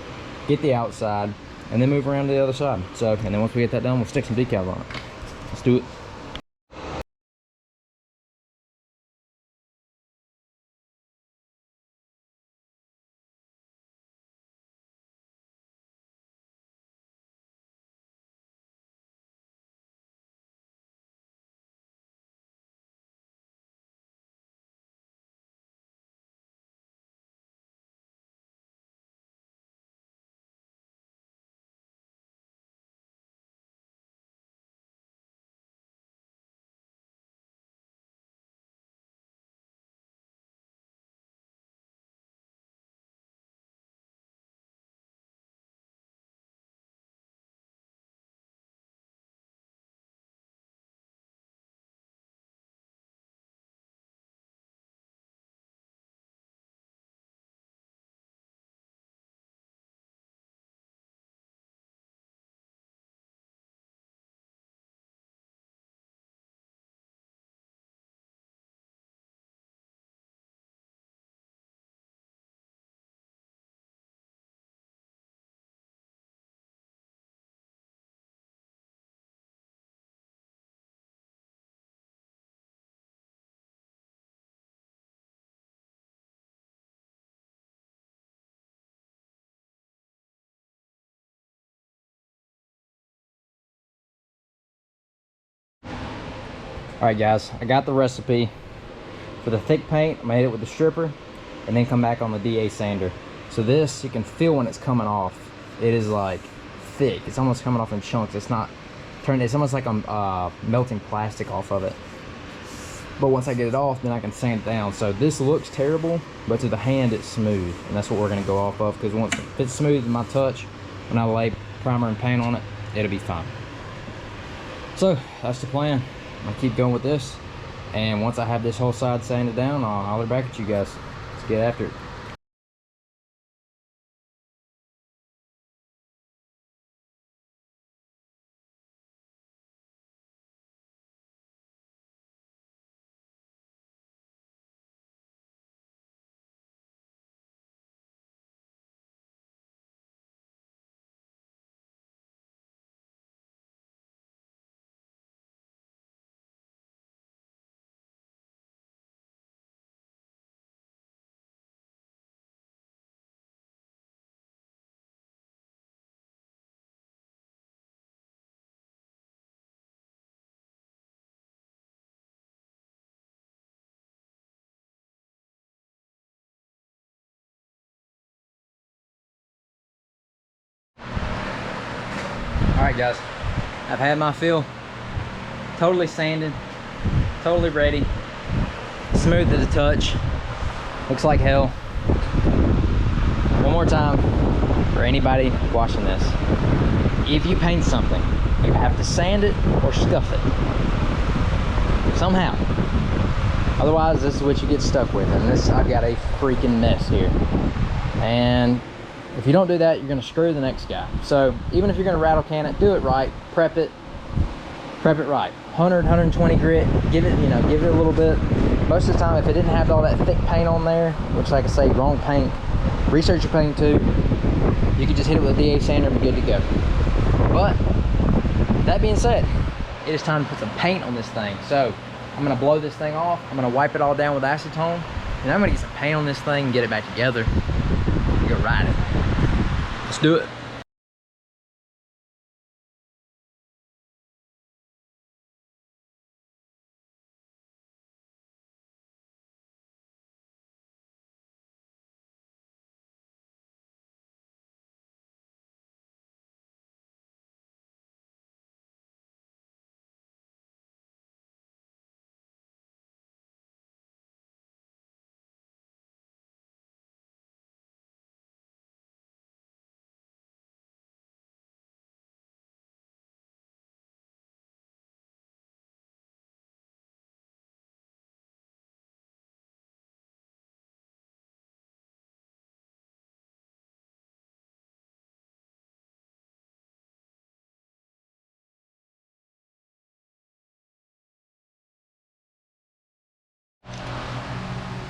get the outside, and then move around to the other side. So, and then once we get that done, we'll stick some decals on it. Let's do it. All right, guys, I got the recipe for the thick paint. I made it with the stripper and then come back on the DA sander. So this, you can feel when it's coming off. It is like thick. It's almost coming off in chunks. It's not turning, it's almost like I'm melting plastic off of it. But once I get it off, then I can sand it down. So this looks terrible, but to the hand, it's smooth. And that's what we're gonna go off of, because once it's smooth in my touch, when I lay primer and paint on it, it'll be fine. So that's the plan. I'm gonna keep going with this, and once I have this whole side sanded down, I'll holler back at you guys. Let's get after it. All right, guys, I've had my fill, totally sanded, totally ready, smooth to the touch, looks like hell. one more time for anybody watching this. If you paint something, you have to sand it or scuff it somehow. Otherwise, this is what you get stuck with. And this, I've got a freaking mess here. And if you don't do that, you're gonna screw the next guy. So even if you're gonna rattle can it, do it right, prep it right. 100, 120 grit, give it, give it a little bit. Most of the time, if it didn't have all that thick paint on there, which like I say, wrong paint, research your paint too. You can just hit it with a DA sander and be good to go. But that being said, it is time to put some paint on this thing. So I'm gonna blow this thing off. I'm gonna wipe it all down with acetone, and I'm gonna get some paint on this thing and get it back together. Go ride it. Let's do it.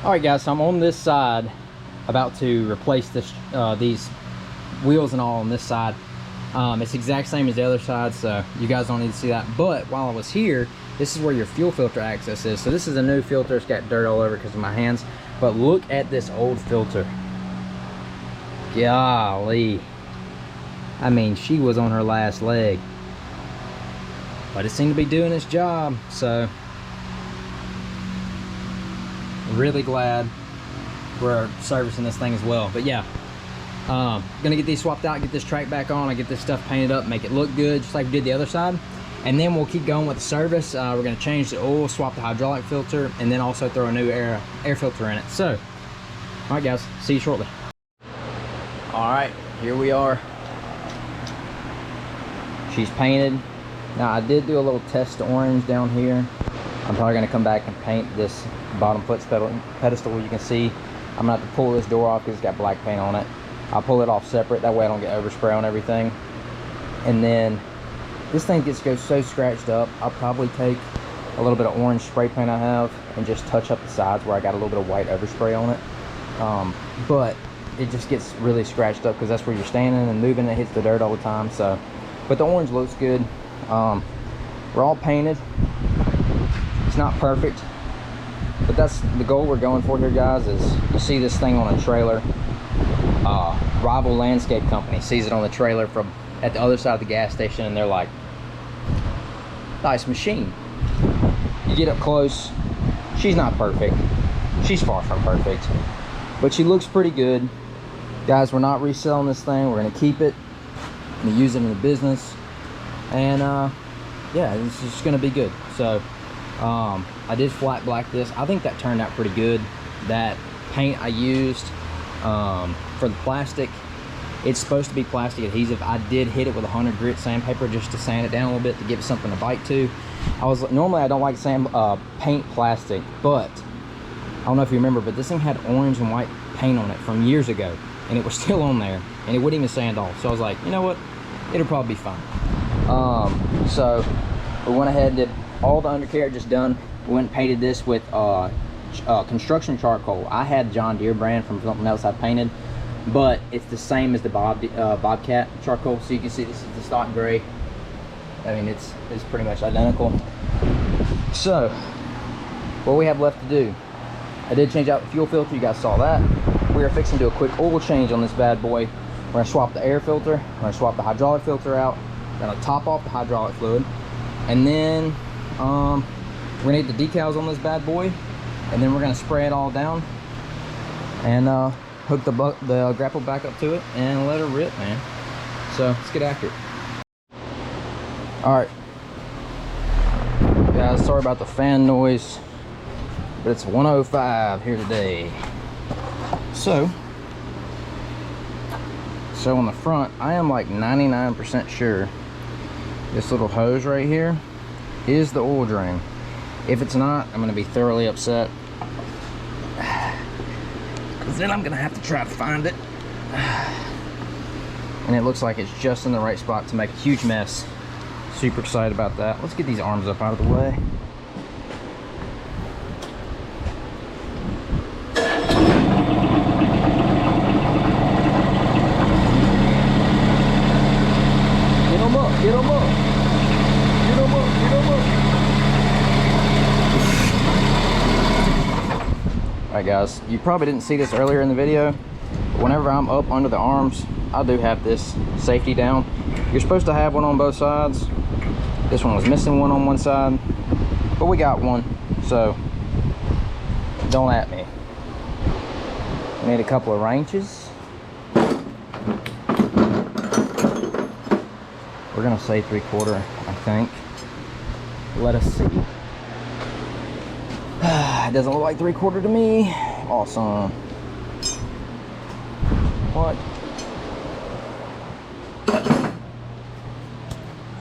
All right, guys, so I'm on this side, about to replace this, these wheels and all on this side. It's the exact same as the other side, so you guys don't need to see that. But while I was here, this is where your fuel filter access is. So this is a new filter. It's got dirt all over because of my hands. But look at this old filter. Golly. I mean, she was on her last leg. But it seemed to be doing its job, so really glad we're servicing this thing as well. But yeah, gonna get these swapped out, get this track back on, I get this stuff painted up, make it look good just like we did the other side, and then we'll keep going with the service. We're gonna change the oil, swap the hydraulic filter, and then also throw a new air filter in it. So all right, guys, see you shortly. All right, here we are. She's painted. Now I did do a little test orange down here. I'm probably gonna come back and paint this bottom foot pedestal. You can see I'm gonna have to pull this door off because it's got black paint on it. I'll pull it off separate, that way I don't get overspray on everything. And then this thing goes so scratched up, I'll probably take a little bit of orange spray paint I have and just touch up the sides where I got a little bit of white overspray on it. But it just gets really scratched up because that's where you're standing and moving, it hits the dirt all the time. So, but the orange looks good. We're all painted. It's not perfect, but that's the goal we're going for here, guys. Is you see this thing on a trailer, Rival Landscape Company sees it on the trailer from at the other side of the gas station, and they're like, nice machine. You get up close, she's not perfect, she's far from perfect, but she looks pretty good. Guys, we're not reselling this thing, we're gonna keep it and use it in the business, and yeah, it's just gonna be good. So I did flat black this. I think that turned out pretty good. That paint I used for the plastic, it's supposed to be plastic adhesive. I did hit it with 100 grit sandpaper just to sand it down a little bit to give it something to bite to. Normally I don't like paint plastic, but I don't know if you remember, but this thing had orange and white paint on it from years ago, and it was still on there, and it wouldn't even sand off. So I was like, you know what, it'll probably be fine. So we went ahead and did all the undercarriage is done. We went and painted this with construction charcoal. I had John Deere brand from something else I painted, but it's the same as the Bobcat charcoal. So you can see this is the stock gray. I mean, it's pretty much identical. So what we have left to do, I did change out the fuel filter. You guys saw that. We are fixing to do a quick oil change on this bad boy. We're gonna swap the air filter. We're gonna swap the hydraulic filter out. We're gonna top off the hydraulic fluid, and then we're gonna get the decals on this bad boy, and then we're gonna spray it all down and hook the grapple back up to it and let her rip, man. So let's get after it. All right, guys, sorry about the fan noise, but it's 105 here today. So on the front, I am like 99% sure this little hose right here is the oil drain. If it's not, I'm gonna be thoroughly upset, because then I'm gonna have to try to find it. And it looks like it's just in the right spot to make a huge mess. Super excited about that. Let's get these arms up out of the way. Get them up, get them up. Get them up, get them up. Alright guys, you probably didn't see this earlier in the video, but whenever I'm up under the arms, I do have this safety down. You're supposed to have one on both sides. This one was missing one on one side, but we got one, so don't at me. Need a couple of wrenches. We're gonna say 3/4, I think. Let us see. It doesn't look like 3/4 to me. Awesome. What?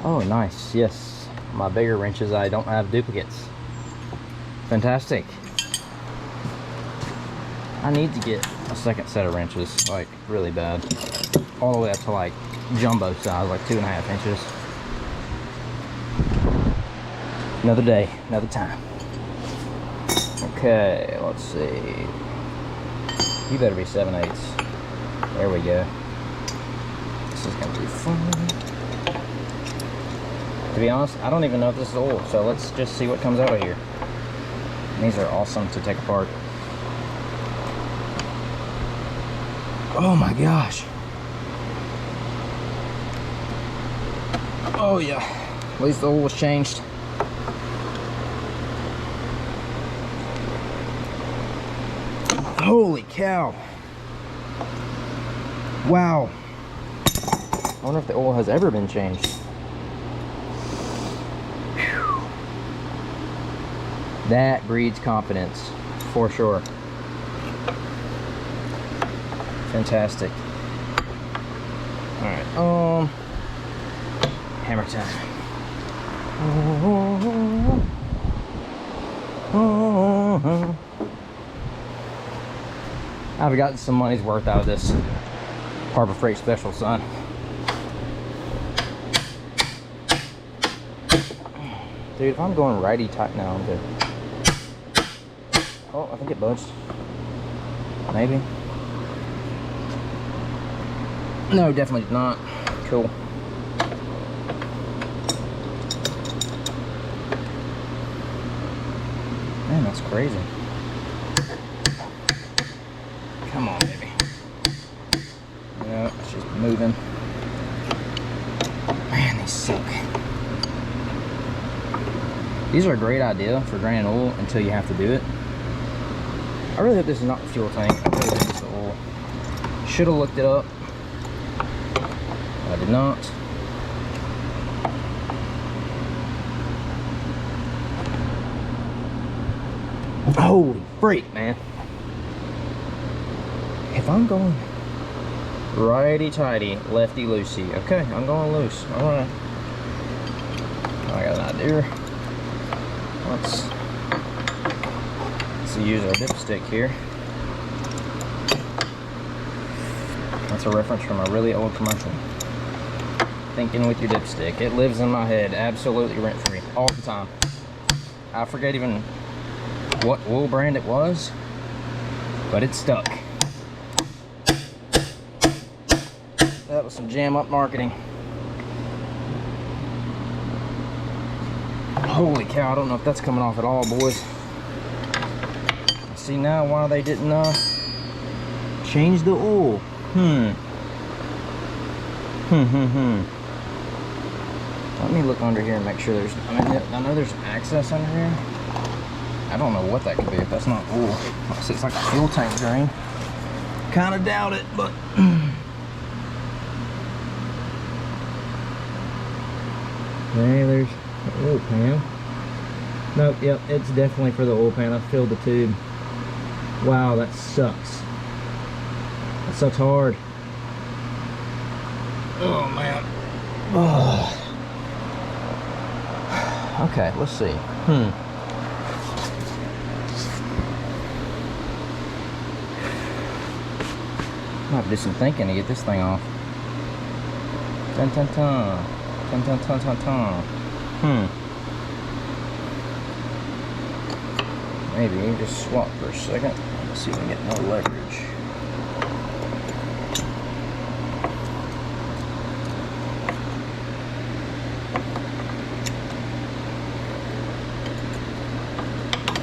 Oh, nice. Yes. My bigger wrenches, I don't have duplicates. Fantastic. I need to get a second set of wrenches, like really bad. All the way up to like jumbo size, like 2.5 inches. Another day, another time. Okay, let's see. You better be 7/8. There we go. This is gonna be fun. To be honest, I don't even know if this is oil, so let's just see what comes out of here. These are awesome to take apart. Oh my gosh. Oh yeah, at least the oil was changed. Holy cow. Wow. I wonder if the oil has ever been changed. Whew. That breeds confidence, for sure. Fantastic. Alright, hammer time. I've gotten some money's worth out of this Harbor Freight Special, son. Dude, if I'm going righty tight now, I'm good. Oh, I think it budged. Maybe. No, definitely not. Cool. Man, that's crazy. Come on, baby. Yeah, it's just moving. Man, these suck. These are a great idea for draining oil until you have to do it. I really hope this is not the fuel tank. I really think it's the oil. Should have looked it up. I did not. Holy freak, man. If I'm going righty-tighty, lefty-loosey. Okay, I'm going loose. Alright. I got an idea. Let's use our dipstick here. That's a reference from a really old commercial. Thinking with your dipstick. It lives in my head absolutely rent-free all the time. I forget even what oil brand it was, but it stuck. That was some jam up marketing. Holy cow, I don't know if that's coming off at all, boys. I see now why they didn't change the oil. Let me look under here and make sure there's, I know there's access under here. I don't know what that could be if that's not oil. It's like a fuel tank drain. Kind of doubt it, but hey, there's the oil pan. Nope, yep, it's definitely for the oil pan. I filled the tube. Wow, that sucks. It sucks hard. Oh man. Oh. Okay, let's see. I have to do some thinking to get this thing off. Dun dun dun. Dun dun dun dun dun. Maybe just swap for a second. Let's see if we can get more leverage.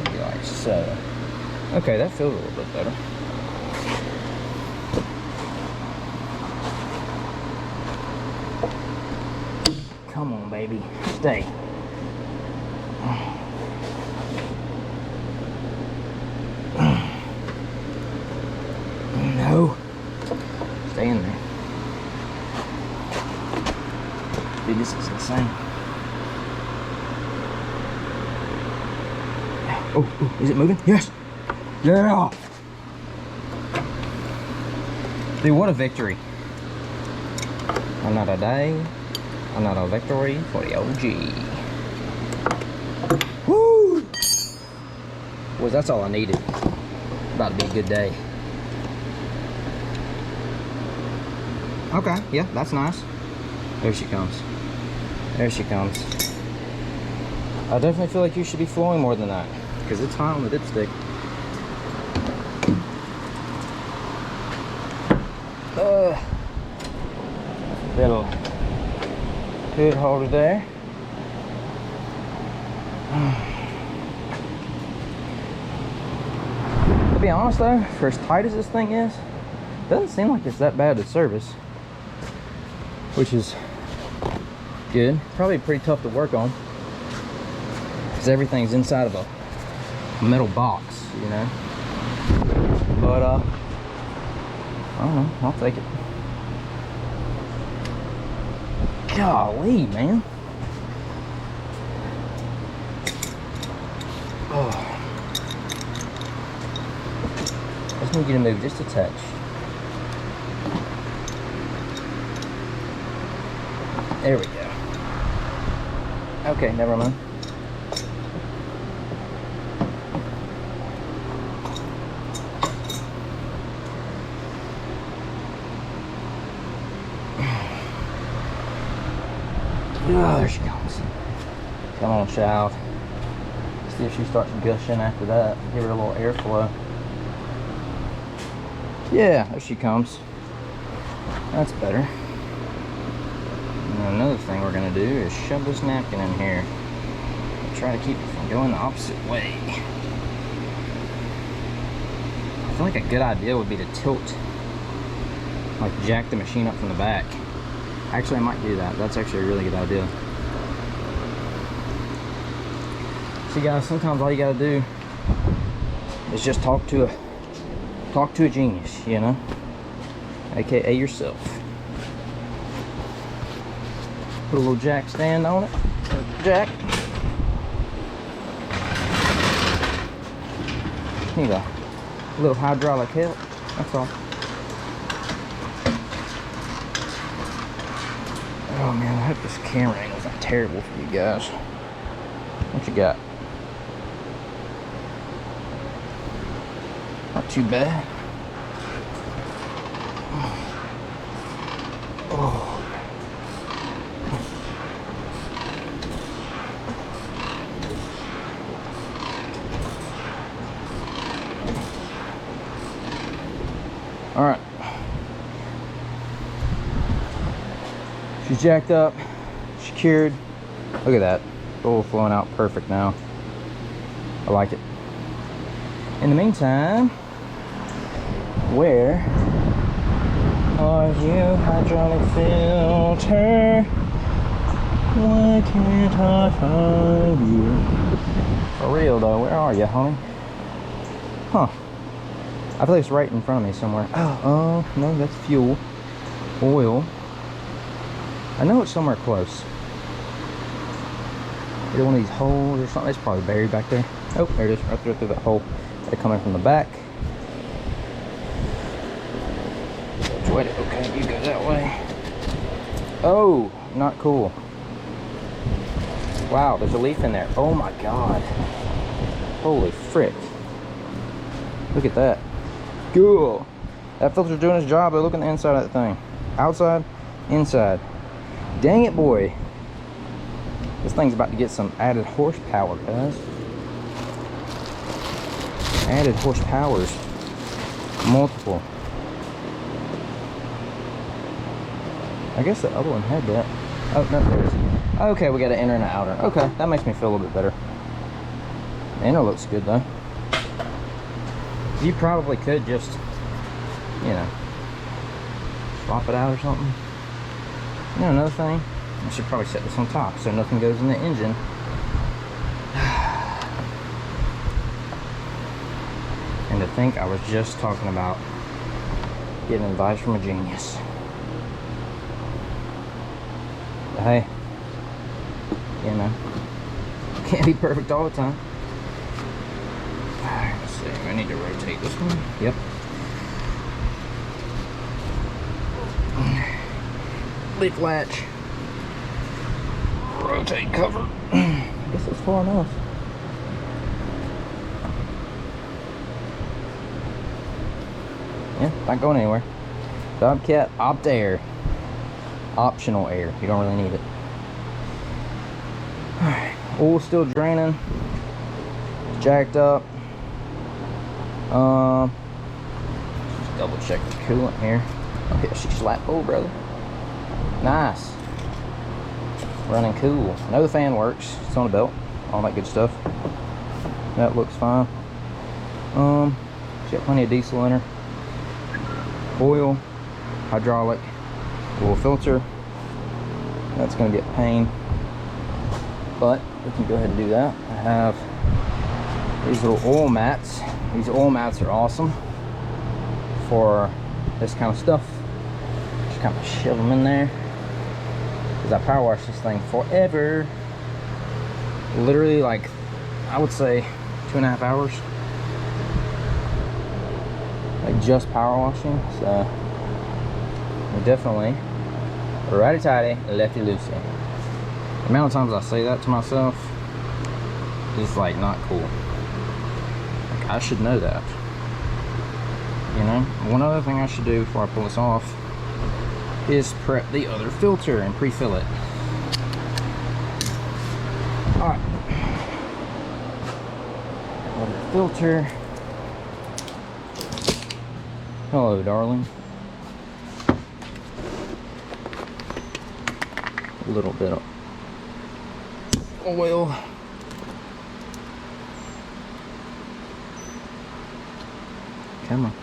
Maybe like so. Okay, that feels a little bit better. Come on, baby. Stay. No. Stay in there. Dude, this is insane. Oh, is it moving? Yes. Yeah. Dude, what a victory. Another day. Another victory for the OG. Woo! Well, that's all I needed. About to be a good day. Okay, yeah, that's nice. There she comes. There she comes. I definitely feel like you should be flowing more than that, because it's hot on the dipstick. Little hood holder there. To be honest though, for as tight as this thing is, it doesn't seem like it's that bad to service, which is good. Probably pretty tough to work on because everything's inside of a metal box, you know. But I don't know, I'll take it. Golly, man. Oh. Just need you to move just a touch. There we go. Okay, never mind. Oh, there she comes. Come on, child. See if she starts gushing after that. Give her a little airflow. Yeah, there she comes. That's better. And another thing we're gonna do is shove this napkin in here. Try to keep it from going the opposite way. I feel like a good idea would be to tilt, like jack the machine up from the back. Actually, I might do that. That's actually a really good idea. See, guys, sometimes all you gotta do is just talk to a genius, you know, aka yourself. Put a little jack stand on it. Jack. Need a little hydraulic help. That's all. Oh man, I hope this camera angle's not terrible for you guys. What you got? Not too bad. Oh. All right. She's jacked up, secured. Look at that. Oil flowing out perfect now. I like it. In the meantime, where are you, hydraulic filter? Why can't I find you? For real though, where are you, honey? Huh. I feel like it's right in front of me somewhere. Oh, no, that's fuel. Oil. I know it's somewhere close. Either one of these holes or something. It's probably buried back there. Oh, there it is, right through that hole. They're coming from the back. Which way to, okay, you go that way. Oh, not cool. Wow, there's a leaf in there. Oh my god. Holy frick. Look at that. Cool. That filter's doing his job. Look at the inside of that thing. Outside, inside. Dang it, boy. This thing's about to get some added horsepower, guys. Added horsepowers. Multiple. I guess the other one had that. Oh, no, there it is. Okay, we got an inner and an outer. Okay, that makes me feel a little bit better. The inner looks good, though. You probably could just, you know, swap it out or something. You know, another thing, I should probably set this on top so nothing goes in the engine. And to think I was just talking about getting advice from a genius. But hey, you know, can't be perfect all the time. Alright, let's see, I need to rotate this one. Yep. Leaf latch. Rotate cover. I guess it's far enough. Yeah, not going anywhere. Bobcat opt air. Optional air. You don't really need it. Alright. Oil still draining. Jacked up. Just double check the coolant here. Okay, she's lap full, brother. Nice. Running cool. I know the fan works. It's on the belt. All that good stuff. That looks fine. She's got plenty of diesel in her. Oil, hydraulic, oil filter. That's going to get pain, but we can go ahead and do that. I have these little oil mats. These oil mats are awesome for this kind of stuff. Just kind of shove them in there because I power wash this thing forever. Literally, like, I would say 2.5 hours. Like just power washing, so definitely righty tighty, lefty loosey. The amount of times I say that to myself is like not cool. Like, I should know that. You know, one other thing I should do before I pull this off is prep the other filter and pre-fill it. All right, other filter. Hello, darling. A little bit of oil. Come on.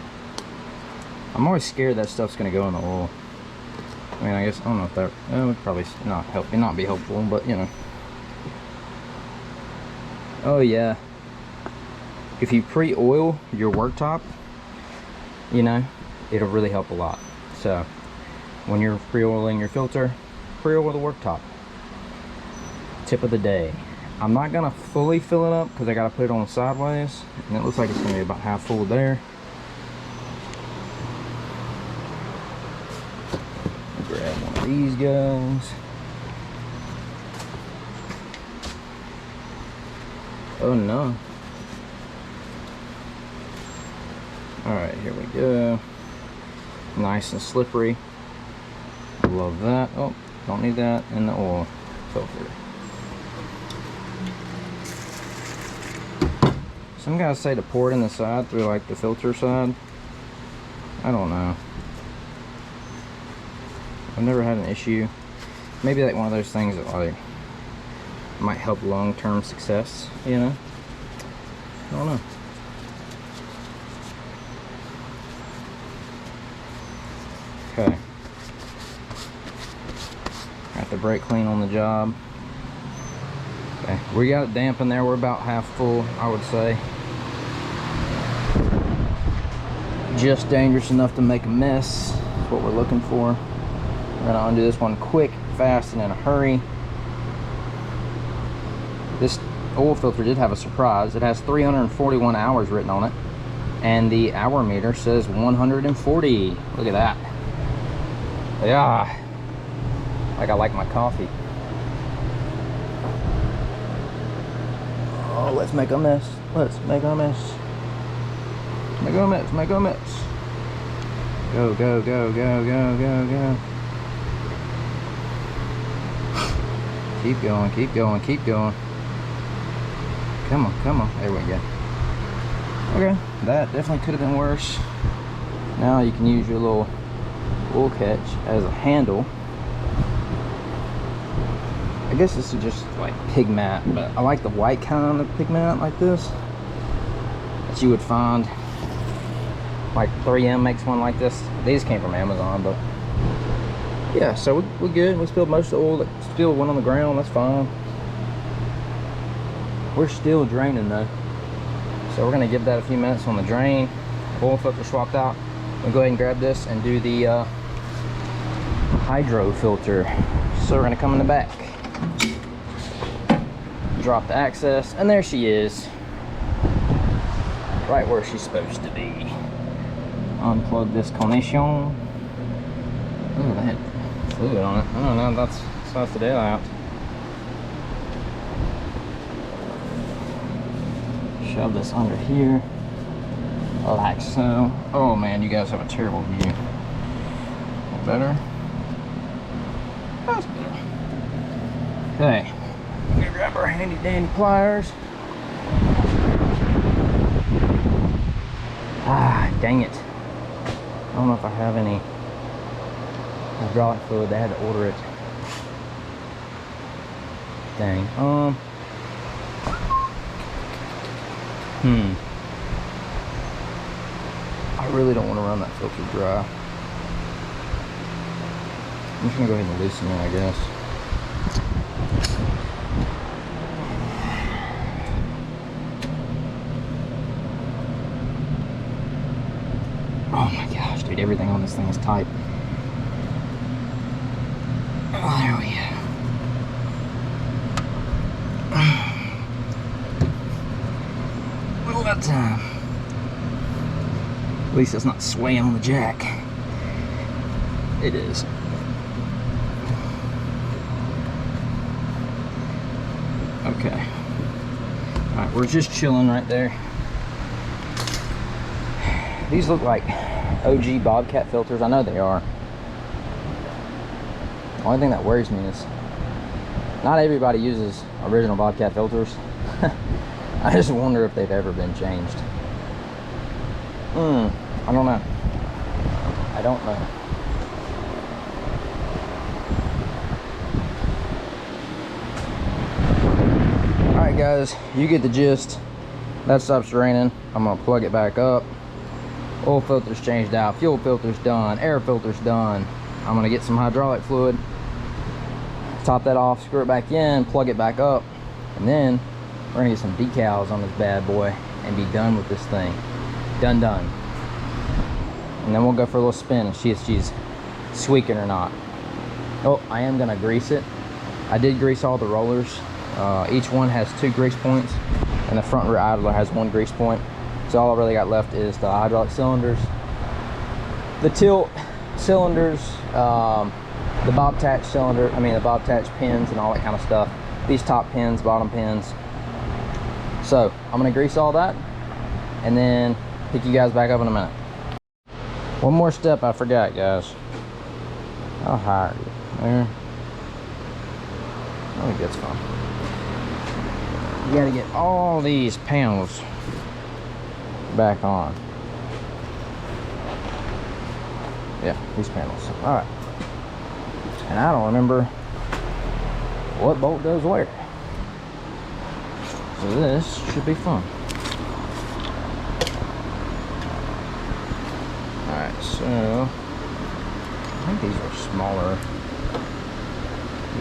I'm always scared that stuff's gonna go in the oil. I mean, I guess, I don't know if that would probably not be helpful, but you know. Oh yeah. If you pre-oil your worktop, you know, it'll really help a lot. So when you're pre-oiling your filter, pre-oil the worktop. Tip of the day. I'm not gonna fully fill it up because I gotta put it on sideways, and it looks like it's gonna be about half full there. Grab one of these guys. Oh no. Alright, here we go. Nice and slippery. I love that. Oh, don't need that in the oil filter. Some guys say to pour it in the side through like the filter side. I don't know. I've never had an issue. Maybe like one of those things that like might help long-term success, you know? I don't know. Okay. Got the brake clean on the job. Okay, we got it damp in there. We're about half full, I would say. Just dangerous enough to make a mess. That's what we're looking for. We're gonna undo this one quick, fast, and in a hurry. This oil filter did have a surprise. It has 341 hours written on it, and the hour meter says 140. Look at that. Yeah, like I like my coffee. Oh, let's make a mess. Let's make a mess. Make a mess, make a mess. Go, go, go, go, go, go, go. Keep going, keep going, keep going. Come on, come on. There we go. Okay, that definitely could have been worse. Now you can use your little wool catch as a handle. I guess this is just like pig mat, but I like the white kind of pig mat like this that you would find. Like 3M makes one like this. These came from Amazon, but yeah, so we're good. We spilled most of the oil that spilled went on the ground. That's fine. We're still draining though, so we're gonna give that a few minutes on the drain. Oil filter swapped out. We'll go ahead and grab this and do the hydro filter. So we're gonna come in the back, drop the access, and there she is, right where she's supposed to be. Unplug this connection. Oh, that had fluid on it. I don't know, that's supposed to do that. Shove this under here, like so. Oh man, you guys have a terrible view. Better? That's better. Okay, we're gonna grab our handy dandy pliers. Ah, dang it. I don't know if I have any hydraulic fluid. They had to order it. Dang. I really don't want to run that filter dry. I'm just gonna go ahead and loosen it, I guess. Oh my gosh, dude, everything on this thing is tight. Oh, there we go. Little that time. At least it's not swaying on the jack. It is. Okay. Alright, we're just chilling right there. These look like OG Bobcat filters. I know they are. The only thing that worries me is not everybody uses original Bobcat filters. I just wonder if they've ever been changed. I don't know. I don't know. Alright guys, you get the gist. That stops raining. I'm gonna plug it back up. Oil filter's changed out, fuel filter's done, air filter's done. I'm gonna get some hydraulic fluid, top that off, screw it back in, plug it back up, and then we're gonna get some decals on this bad boy and be done with this thing. Done. And then we'll go for a little spin and see if she's squeaking or not. Oh, I am gonna grease it. I did grease all the rollers. Each one has 2 grease points, and the front rear idler has 1 grease point. So all I really got left is the hydraulic cylinders, the tilt cylinders, the bob attach cylinder, the bob attach pins and all that kind of stuff. These top pins, bottom pins. So I'm gonna grease all that and then pick you guys back up in a minute. One more step I forgot, guys. How high are you? There. I think that's fine. You gotta get all these panels back on. Yeah, these panels. All right. And I don't remember what bolt goes where. So this should be fun. All right, so I think these are smaller.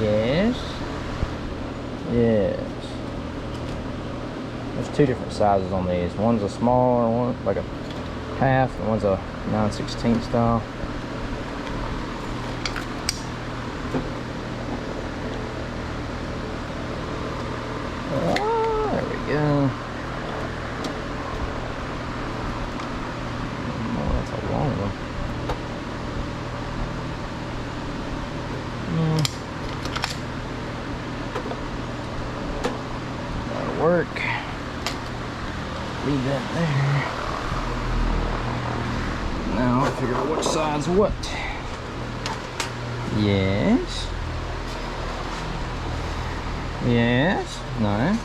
Yes. Yes. There's 2 different sizes on these. One's a smaller one, like a half, and one's a 9/16 style. Oh, there we go. Leave that there. Now I'll figure out which side's what. Yes. Yes. Nice.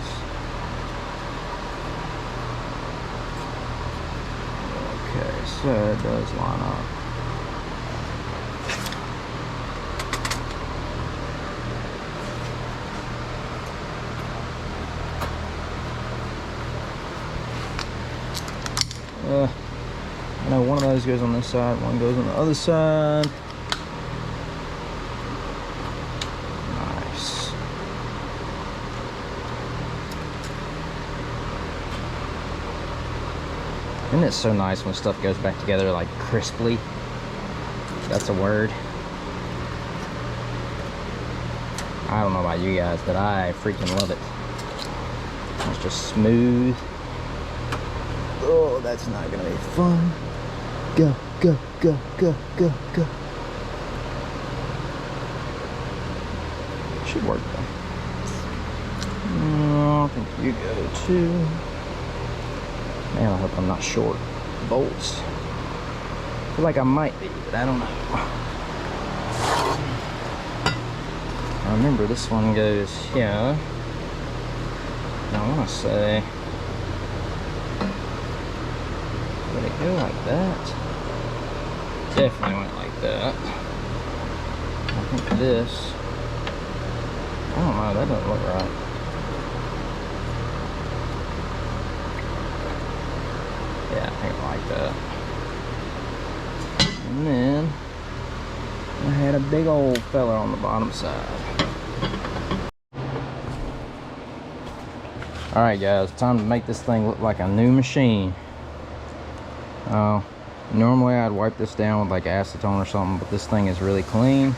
Okay, so it does line up. I know one of those goes on this side, one goes on the other side. Nice. Isn't it so nice when stuff goes back together like crisply? That's a word. I don't know about you guys, but I freaking love it. It's just smooth. Oh, that's not gonna be fun. Go, go, go, go, go, go. Should work though. I think you go too. Man, I hope I'm not short bolts. I feel like I might be, but I don't know. I remember this one goes here. I want to say, would it go like that? Definitely went like that. I think this, I don't know, that doesn't look right. Yeah, I think like that. And then I had a big old fella on the bottom side. Alright guys, time to make this thing look like a new machine. Normally I'd wipe this down with like acetone or something, but this thing is really clean.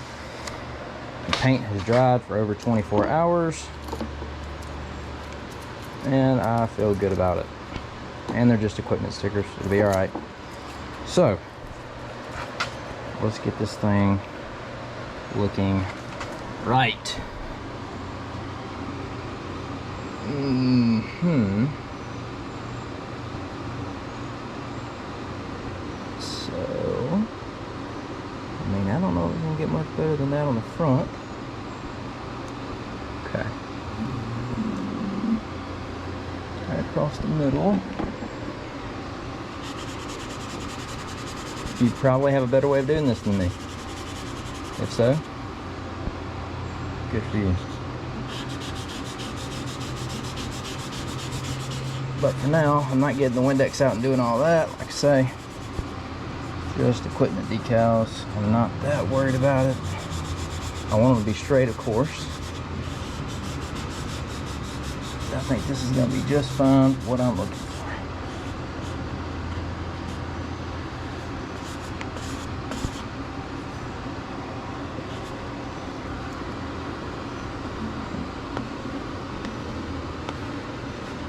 The paint has dried for over 24 hours. And I feel good about it. And they're just equipment stickers, it'll be alright. So, let's get this thing looking right. So, I mean, I don't know if it's gonna get much better than that on the front. Okay. Right across the middle. You probably have a better way of doing this than me. If so, good for you. But for now, I'm not getting the Windex out and doing all that. Like I say, just equipment decals. I'm not that worried about it. I want them to be straight, of course. I think this is going to be just fine for what I'm looking for.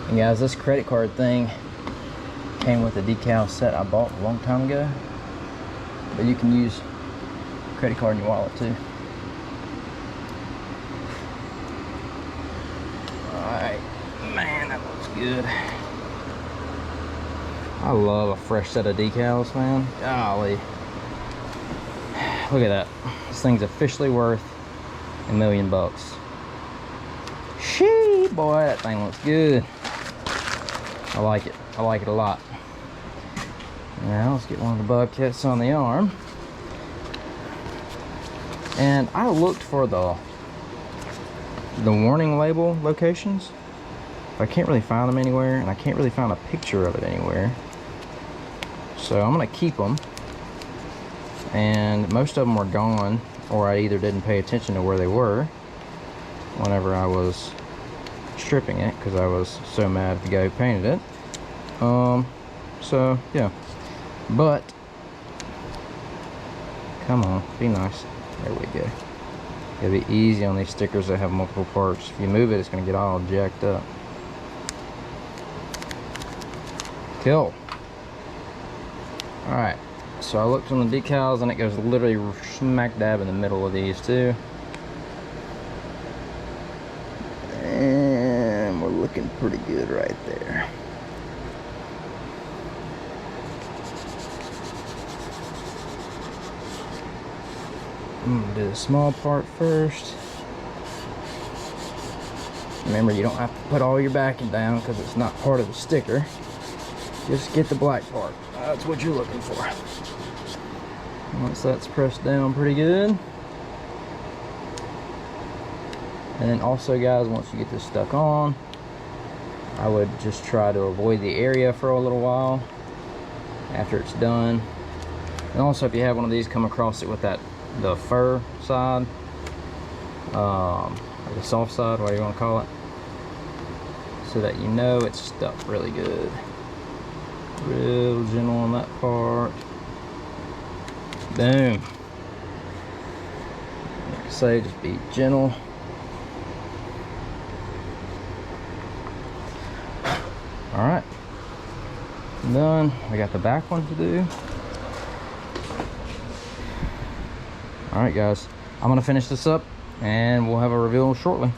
And guys, this credit card thing came with a decal set I bought a long time ago. But you can use credit card in your wallet too. Alright, man, that looks good. I love a fresh set of decals, man. Golly. Look at that. This thing's officially worth $1 million bucks. Shee, boy, that thing looks good. I like it. I like it a lot. Now let's get one of the Bobcats on the arm. And I looked for the warning label locations. But I can't really find them anywhere, and I can't really find a picture of it anywhere. So I'm gonna keep them. And most of them were gone, or I either didn't pay attention to where they were whenever I was stripping it, because I was so mad at the guy who painted it. So yeah, but come on, be nice. There we go. It'll be easy on these stickers that have multiple parts. If you move it, it's gonna get all jacked up. Cool. All right, so I looked on the decals, and it goes literally smack dab in the middle of these two. And we're looking pretty good right there. I'm gonna do the small part first. Remember, you don't have to put all your backing down because it's not part of the sticker. Just get the black part. That's what you're looking for. Once that's pressed down pretty good. And then also, guys, once you get this stuck on, I would just try to avoid the area for a little while after it's done. And also, if you have one of these, come across it with the fur side, or the soft side, whatever you want to call it, so that you know it's stuck really good. Real gentle on that part. Boom. Like I say, just be gentle. All right, done. We got the back one to do. All right, guys, I'm gonna finish this up and we'll have a reveal shortly.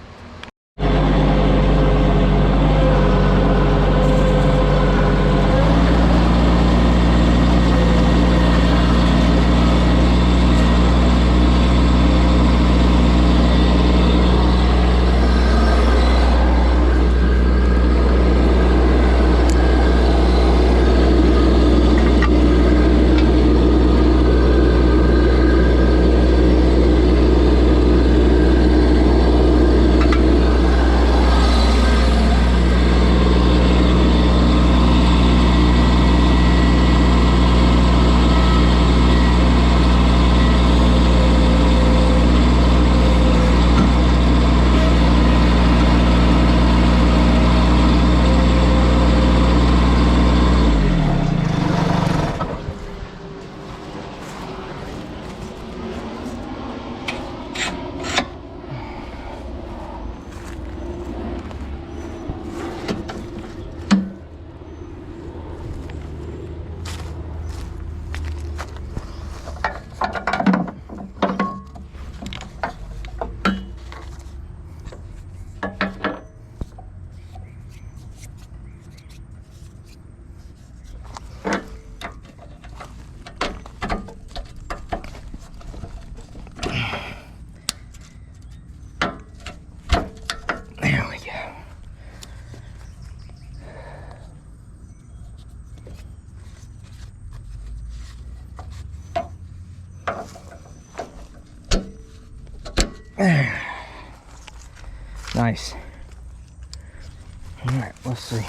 Nice. All right, let's see.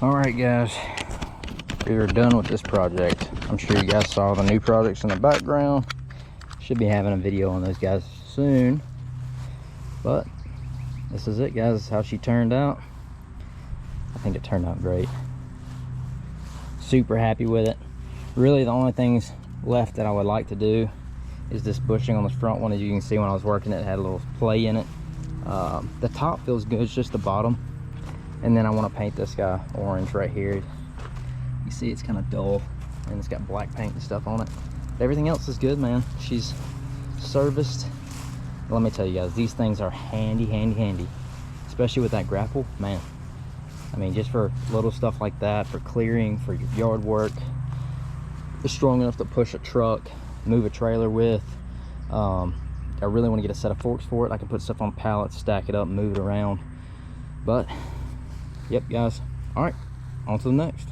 All right, guys, we are done with this project. I'm sure you guys saw the new projects in the background. Should be having a video on those guys soon, but this is it, guys. This is how she turned out. I think it turned out great. Super happy with it. Really, the only things left that I would like to do is this bushing on the front one. As you can see, when I was working it, had a little play in it. The top feels good, it's just the bottom. And then I want to paint this guy orange right here. You see it's kind of dull and it's got black paint and stuff on it. But everything else is good, man. She's serviced. Let me tell you guys, these things are handy, especially with that grapple, man. I mean, just for little stuff like that, for clearing, for your yard work. It's strong enough to push a truck, move a trailer with. I really want to get a set of forks for it. I can put stuff on pallets, stack it up, move it around. But yep, guys, all right, on to the next.